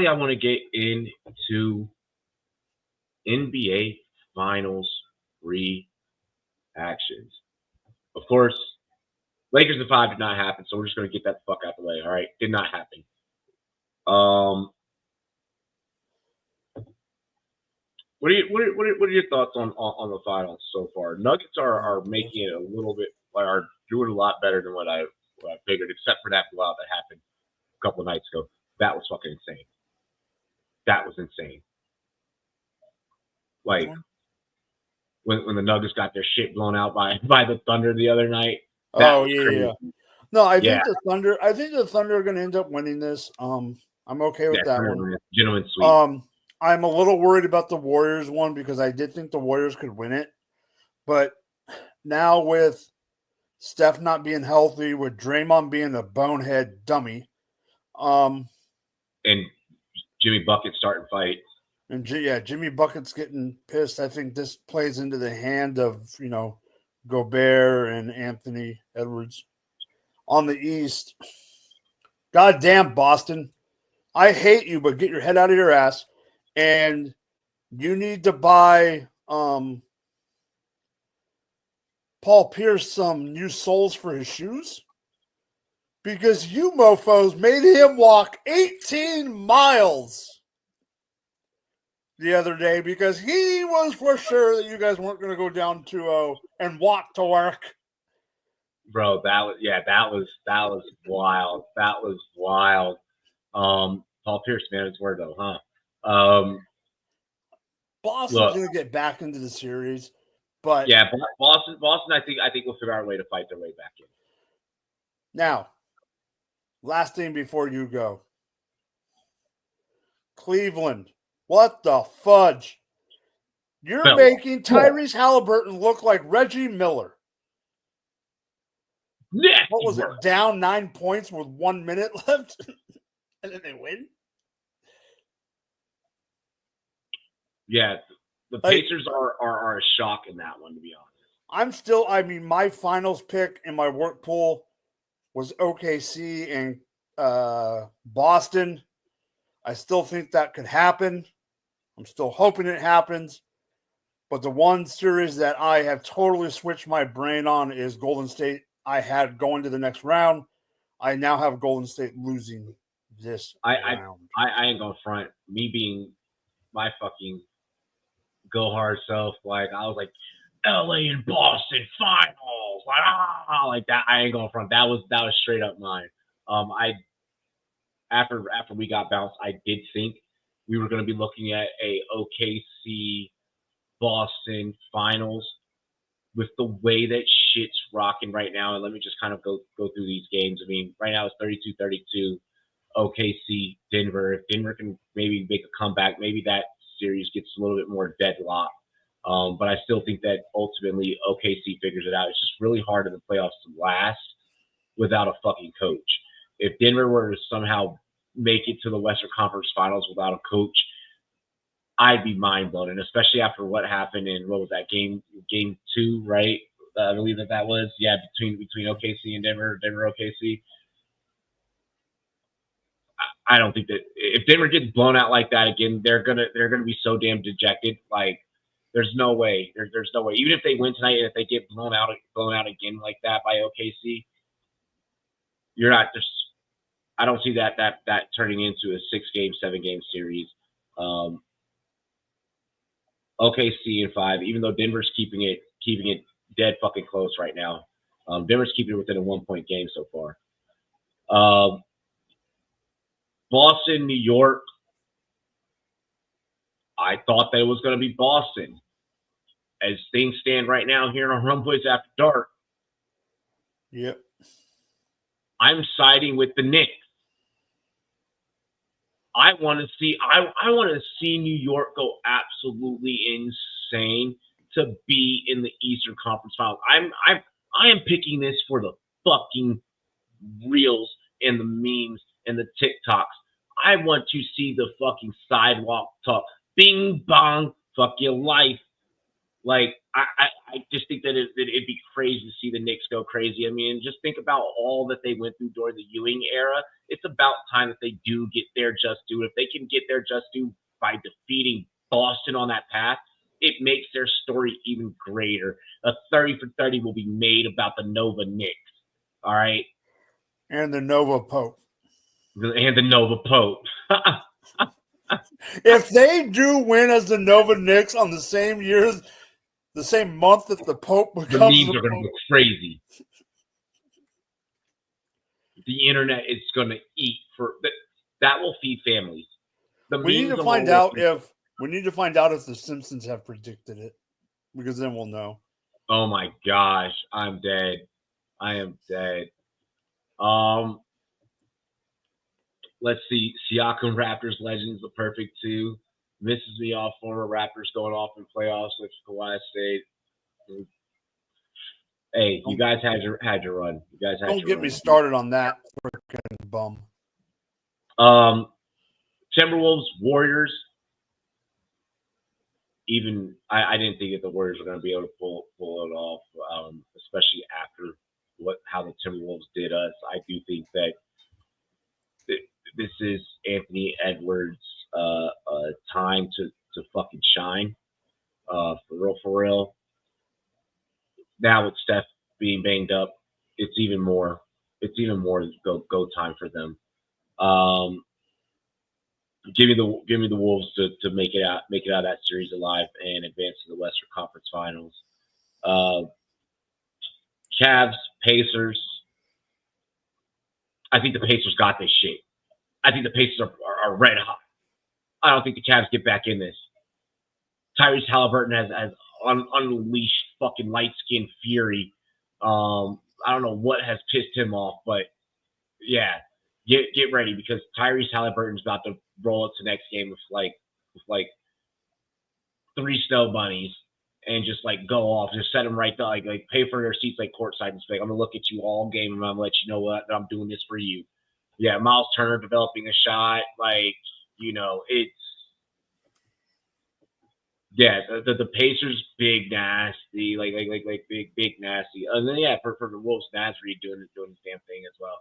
B: I want to get into NBA Finals reactions. Of course, Lakers in 5 did not happen, so we're just going to get that the fuck out the way. All right, did not happen. What are your thoughts on the finals so far? Nuggets are making it a little bit, are doing a lot better than what I figured, except for that blowout that happened a couple of nights ago. That was fucking insane. That was insane. Like when the Nuggets got their shit blown out by the Thunder the other night.
D: Oh yeah. No, I think the Thunder. I think the Thunder are going to end up winning this. I'm okay with that one.
B: Gentlemen sweep.
D: I'm a little worried about the Warriors one because I did think the Warriors could win it, but now with Steph not being healthy, with Draymond being a bonehead dummy,
B: and Jimmy Bucket starting fight.
D: And Jimmy Bucket's getting pissed. I think this plays into the hand of, Gobert and Anthony Edwards. On the East, goddamn Boston. I hate you, but get your head out of your ass. And you need to buy Paul Pierce some new soles for his shoes. Because you mofos made him walk 18 miles the other day because he was for sure that you guys weren't going to go down 2-0 and walk to work.
B: Bro, that was wild. That was wild. Paul Pierce, man, it's word though, huh?
D: Boston's going to get back into the series, but
B: yeah, Boston, I think will figure out a way to fight their way back in.
D: Now, last thing before you go, Cleveland. What the fudge? You're making Tyrese Halliburton look like Reggie Miller. What was it? Down 9 points with 1 minute left? And then they win?
B: Yeah, the Pacers are a shock in that one, to be honest.
D: My finals pick in my work pool was OKC and Boston. I still think that could happen. I'm still hoping it happens. But the one series that I have totally switched my brain on is Golden State. I had going to the next round. I now have Golden State losing this round.
B: I ain't going to front. Me being my fucking go hard self, like I was like, LA and Boston finals. Like that. I ain't going to front. That was straight up mine. After we got bounced, I did think we were going to be looking at a OKC Boston finals with the way that shit's rocking right now. And let me just kind of go through these games. I mean, right now it's 32-32 OKC Denver. If Denver can maybe make a comeback, maybe that series gets a little bit more deadlocked. But I still think that ultimately OKC figures it out. It's just really hard in the playoffs to last without a fucking coach. If Denver were to somehow make it to the Western Conference Finals without a coach, I'd be mind blown. And especially after what happened in, what was that, game 2, right? I believe that was, between OKC and Denver OKC. I don't think that if Denver gets blown out like that again, they're gonna be so damn dejected. Like, there's no way. There's no way. Even if they win tonight and if they get blown out again like that by OKC, you're not just. I don't see that turning into a 6-game, 7-game series. OKC in 5, even though Denver's keeping it dead fucking close right now. Denver's keeping it within a 1-point game so far. Boston, New York. I thought that it was going to be Boston. As things stand right now here on Rumboyz After Dark.
D: Yep.
B: I'm siding with the Knicks. I want to see New York go absolutely insane to be in the Eastern Conference Finals. I am picking this for the fucking reels and the memes and the TikToks. I want to see the fucking sidewalk talk. Bing bong, fuck your life. Like, I just think that it'd be crazy to see the Knicks go crazy. I mean, just think about all that they went through during the Ewing era. It's about time that they do get their just due. If they can get their just due by defeating Boston on that path, it makes their story even greater. A 30 for 30 will be made about the Nova Knicks. All right?
D: And the Nova Pope.
B: And the Nova Pope.
D: If they do win as the Nova Knicks on the same year, the same month that the Pope becomes
B: the memes are going to go crazy. The internet is going to eat for that. Will feed families.
D: We need to find out if the Simpsons have predicted it, because then we'll know.
B: Oh my gosh, I'm dead. I am dead. Let's see. Siakam Raptors legends, the perfect two. Misses me off former Raptors going off in playoffs with Kawhi State. Hey, you guys had your run. You guys had.
D: Don't get me started on that freaking bum.
B: Timberwolves, Warriors. Even I didn't think that the Warriors were going to be able to pull it off, especially after how the Timberwolves did us. I do think that this is Anthony Edwards' time to fucking shine. For real. Now with Steph being banged up, it's even more go time for them. Give me the Wolves to make it out of that series alive and advance to the Western Conference Finals. Cavs, Pacers. I think the Pacers got this shit. I think the Pacers are red hot. I don't think the Cavs get back in this. Tyrese Halliburton has unleashed fucking light-skinned fury. I don't know what has pissed him off, but yeah, get ready, because Tyrese Halliburton's about to roll into next game with like 3 snow bunnies and just like go off, just set them right there, like pay for their seats like courtside and say, I'm gonna look at you all game and I'm gonna let you know what I'm doing this for you. Yeah, Miles Turner developing a shot, it's. Yeah, the Pacers big nasty, like big nasty. And then yeah, for the Wolves, Nasri doing the damn thing as well.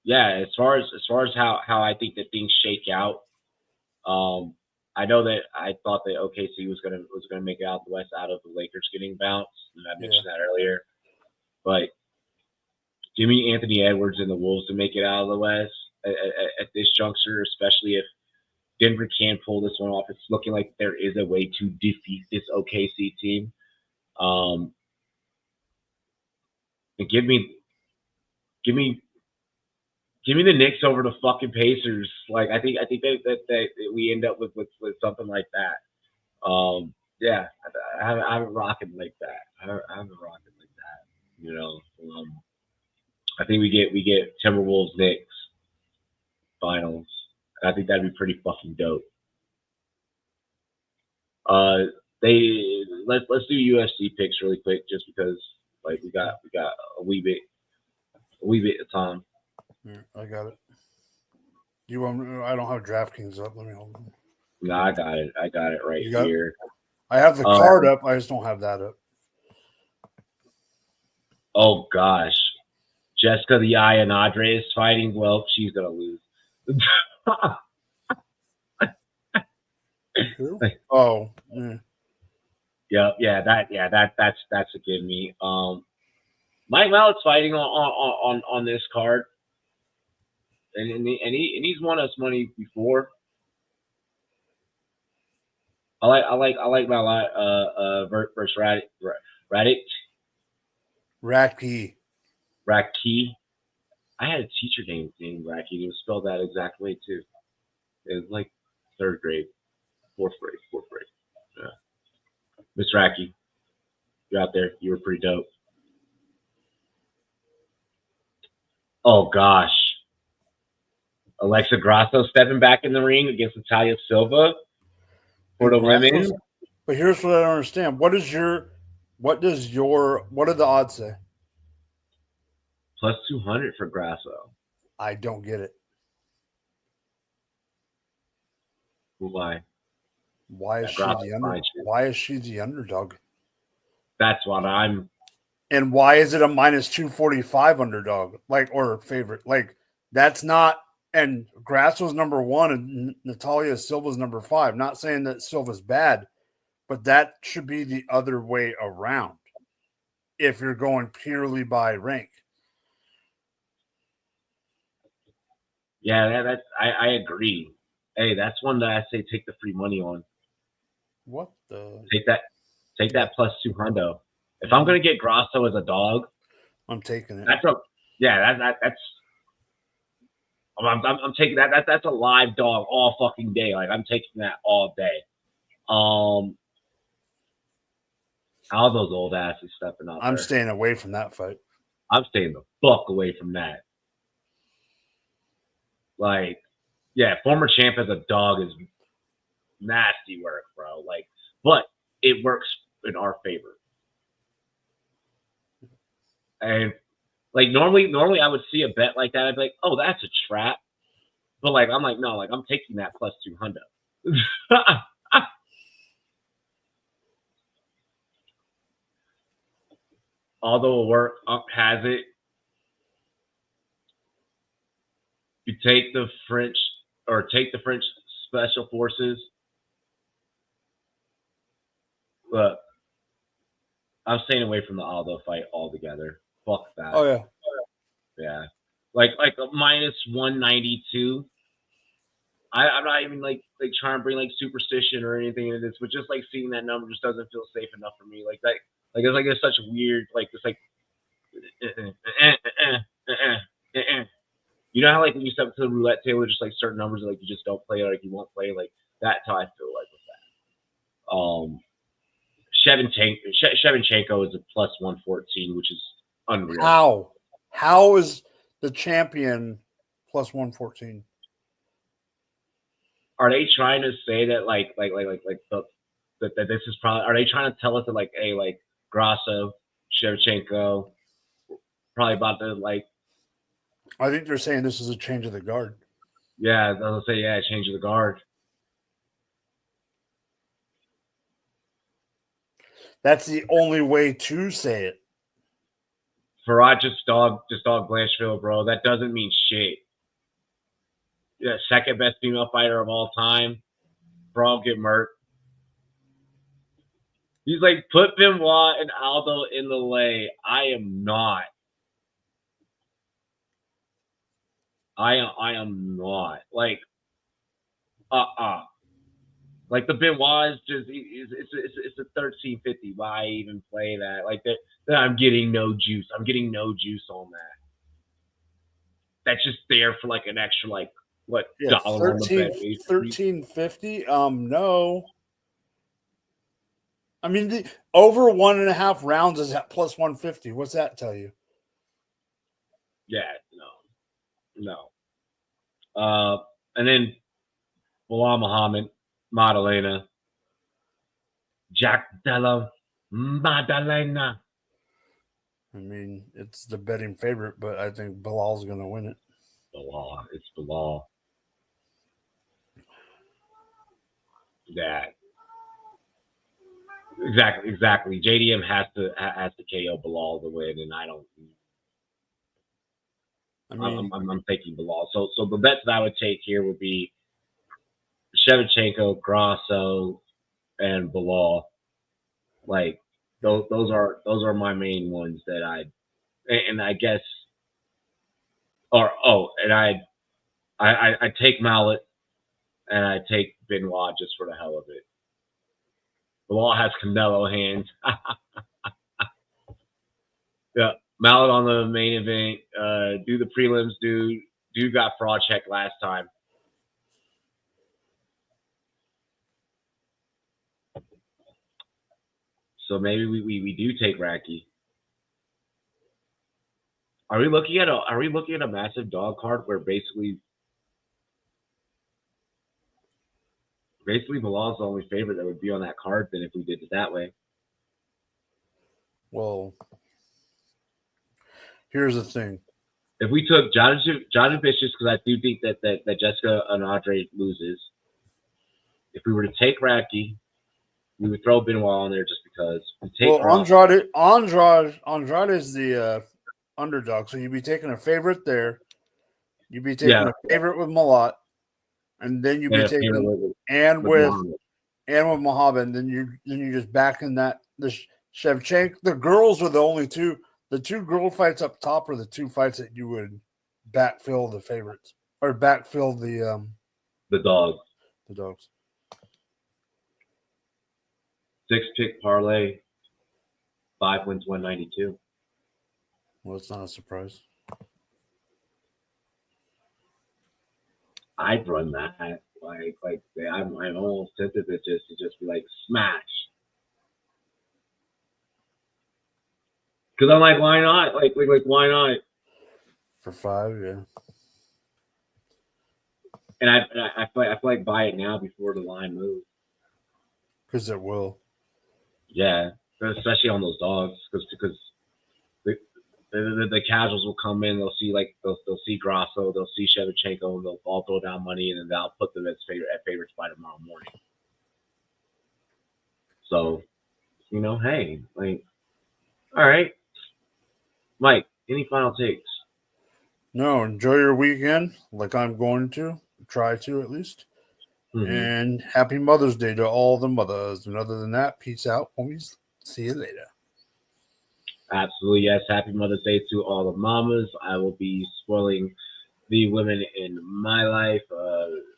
B: Yeah, as far as how I think that things shake out, I know that I thought that OKC was gonna make it out the West out of the Lakers getting bounced, and I mentioned that earlier. But give me Anthony Edwards and the Wolves to make it out of the West at this juncture, especially if Denver can pull this one off. It's looking like there is a way to defeat this OKC team. And give me the Knicks over the fucking Pacers. Like I think that we end up with something like that. Yeah, I haven't rocking like that. I haven't rocking like that. I think we get Timberwolves Knicks finals. I think that'd be pretty fucking dope. Let's do UFC picks really quick, just because like we got a wee bit of time.
D: Yeah, I got it. You want? I don't have DraftKings up. Let me hold on.
B: No, I got it. I got it right here.
D: I have the card up. I just don't have that up.
B: Oh gosh, Jessica the Eye and Andre is fighting. Well, she's gonna lose.
D: Oh,
B: yeah. That's a give me. Mike Mallett's fighting on this card, and he's won us money before. I like Mallett versus Radek. Raki. I had a teacher named Raki. It was spelled that exact way too. It was like 3rd grade, 4th grade. Yeah. Miss Raki, you're out there. You were pretty dope. Oh gosh. Alexa Grasso stepping back in the ring against Natalia Silva for the women.
D: But here's what I don't understand. What do the odds say?
B: Plus 200 for Grasso.
D: I don't get it.
B: Why?
D: Why is she the underdog?
B: That's what I'm.
D: And why is it a minus 245 underdog? Or favorite? That's not. And Grasso's number 1 and Natalia Silva's number 5. Not saying that Silva's bad, but that should be the other way around if you're going purely by rank.
B: Yeah, I agree. Hey, that's one that I say take the free money on.
D: What the?
B: Take that plus 200. If I'm gonna get Grasso as a dog,
D: I'm taking it.
B: That's I'm taking that. That's a live dog all fucking day. I'm taking that all day. All those old asses stepping up.
D: I'm staying away from that fight.
B: I'm staying the fuck away from that. Former champ as a dog is nasty work, bro. But it works in our favor. And normally I would see a bet like that. I'd be like, oh, that's a trap. But I'm like, no, I'm taking that plus 200. Although work has it, you take the French special forces. But I'm staying away from the Aldo fight altogether. Fuck that.
D: Oh yeah.
B: Yeah. Like a minus 192. I'm not even trying to bring superstition or anything into this, but just seeing that number just doesn't feel safe enough for me. It's such a weird You know how when you step to the roulette table, just certain numbers that you just don't play or you won't play. That's how I feel with that. Shevchenko is a plus 114, which is unreal.
D: How is the champion plus 114?
B: Are they trying to say that that this is probably? Are they trying to tell us that Grasso, Shevchenko, probably about to
D: I think they're saying this is a change of the guard.
B: Yeah, they'll say change of the guard.
D: That's the only way to say it.
B: Farad just dog Blanchfield, bro. That doesn't mean shit. Yeah, second best female fighter of all time. Bro, get murked. He's put Benoit and Aldo in the lay. I am not. I am not. The Benoit is just it's a 1350. Why even play that? That I'm getting no juice. I'm getting no juice on that. That's just there for an extra dollar on the bet.
D: 1350? No. I mean, the over 1.5 rounds is at plus 150. What's that tell you?
B: Yeah, no. And then Bilal Muhammad, Madalena, Jack Della Madalena.
D: I mean, it's the betting favorite, but I think Bilal's going to win it.
B: It's Bilal. Yeah. Exactly. JDM has to KO Bilal to win, and I'm taking Bilal. So the bets that I would take here would be Shevchenko, Grasso, and Bilal. Those are my main ones that I guess. I take Mallet and I take Benoit just for the hell of it. Bilal has Canelo hands. Yeah, Mallet on the main event. Do the prelims. Dude got fraud check last time. So maybe we do take Racky. Are we looking at a massive dog card where basically Bilal's the only favorite that would be on that card then if we did it that way?
D: Well, here's the thing.
B: If we took Jonathan Vicious, because I do think that Jessica Andrade loses. if we were to take Radke, we would throw Benoit on there just because.
D: Andrade is the underdog, so you'd be taking a favorite there. You'd be taking a favorite with Malott, and then you'd be taking with Muhammad. Then you just back in that the Shevchenko. The girls are the only two. The two girl fights up top are the two fights that you would backfill the favorites or backfill
B: the dogs.
D: The dogs.
B: 6-pick parlay. 5 wins, 192.
D: Well, it's not a surprise.
B: I'd run that. I'm almost tempted to just be like smash. Because I'm like, why not? Like why not?
D: For 5, yeah.
B: And I feel like buy it now before the line moves.
D: Because it will.
B: Yeah, especially on those dogs. Because the casuals will come in. They'll see Grasso. They'll see Shevchenko. They'll all throw down money, and then they'll put them at favorites by tomorrow morning. So, hey, all right. Mike, any final takes?
D: No, enjoy your weekend like I'm going to. Try to, at least. Mm-hmm. And happy Mother's Day to all the mothers. And other than that, peace out, homies. See you later.
B: Absolutely, yes. Happy Mother's Day to all the mamas. I will be spoiling the women in my life.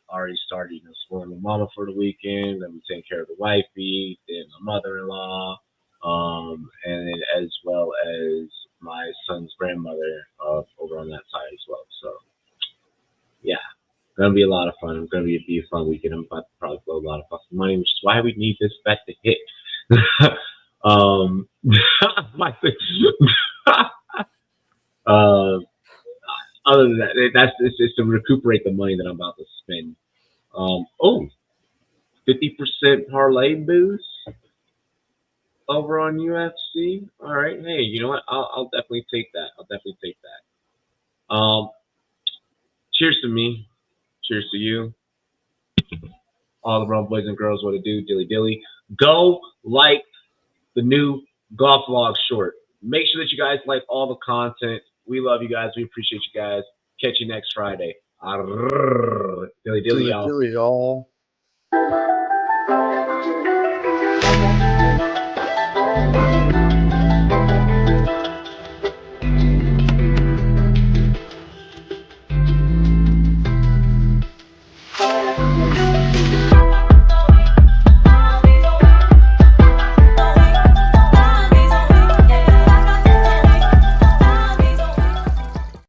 B: Already started spoiling the mama for the weekend. Then we taking care of the wifey, then my mother-in-law, and then as well as my son's grandmother over on that side as well. So, yeah, gonna be a lot of fun. It's gonna be a fun weekend. I'm about to probably blow a lot of fucking money, which is why we need this bet to hit. Other than that, it's to recuperate the money that I'm about to spend. 50% parlay boost over on UFC. All right, hey, you know what? I'll definitely take that. Cheers to me. Cheers to you. All the Rumboyz and girls, what to do? Dilly dilly. Go like the new golf vlog short. Make sure that you guys like all the content. We love you guys. We appreciate you guys. Catch you next Friday. Dilly dilly, y'all.
D: Dilly, y'all.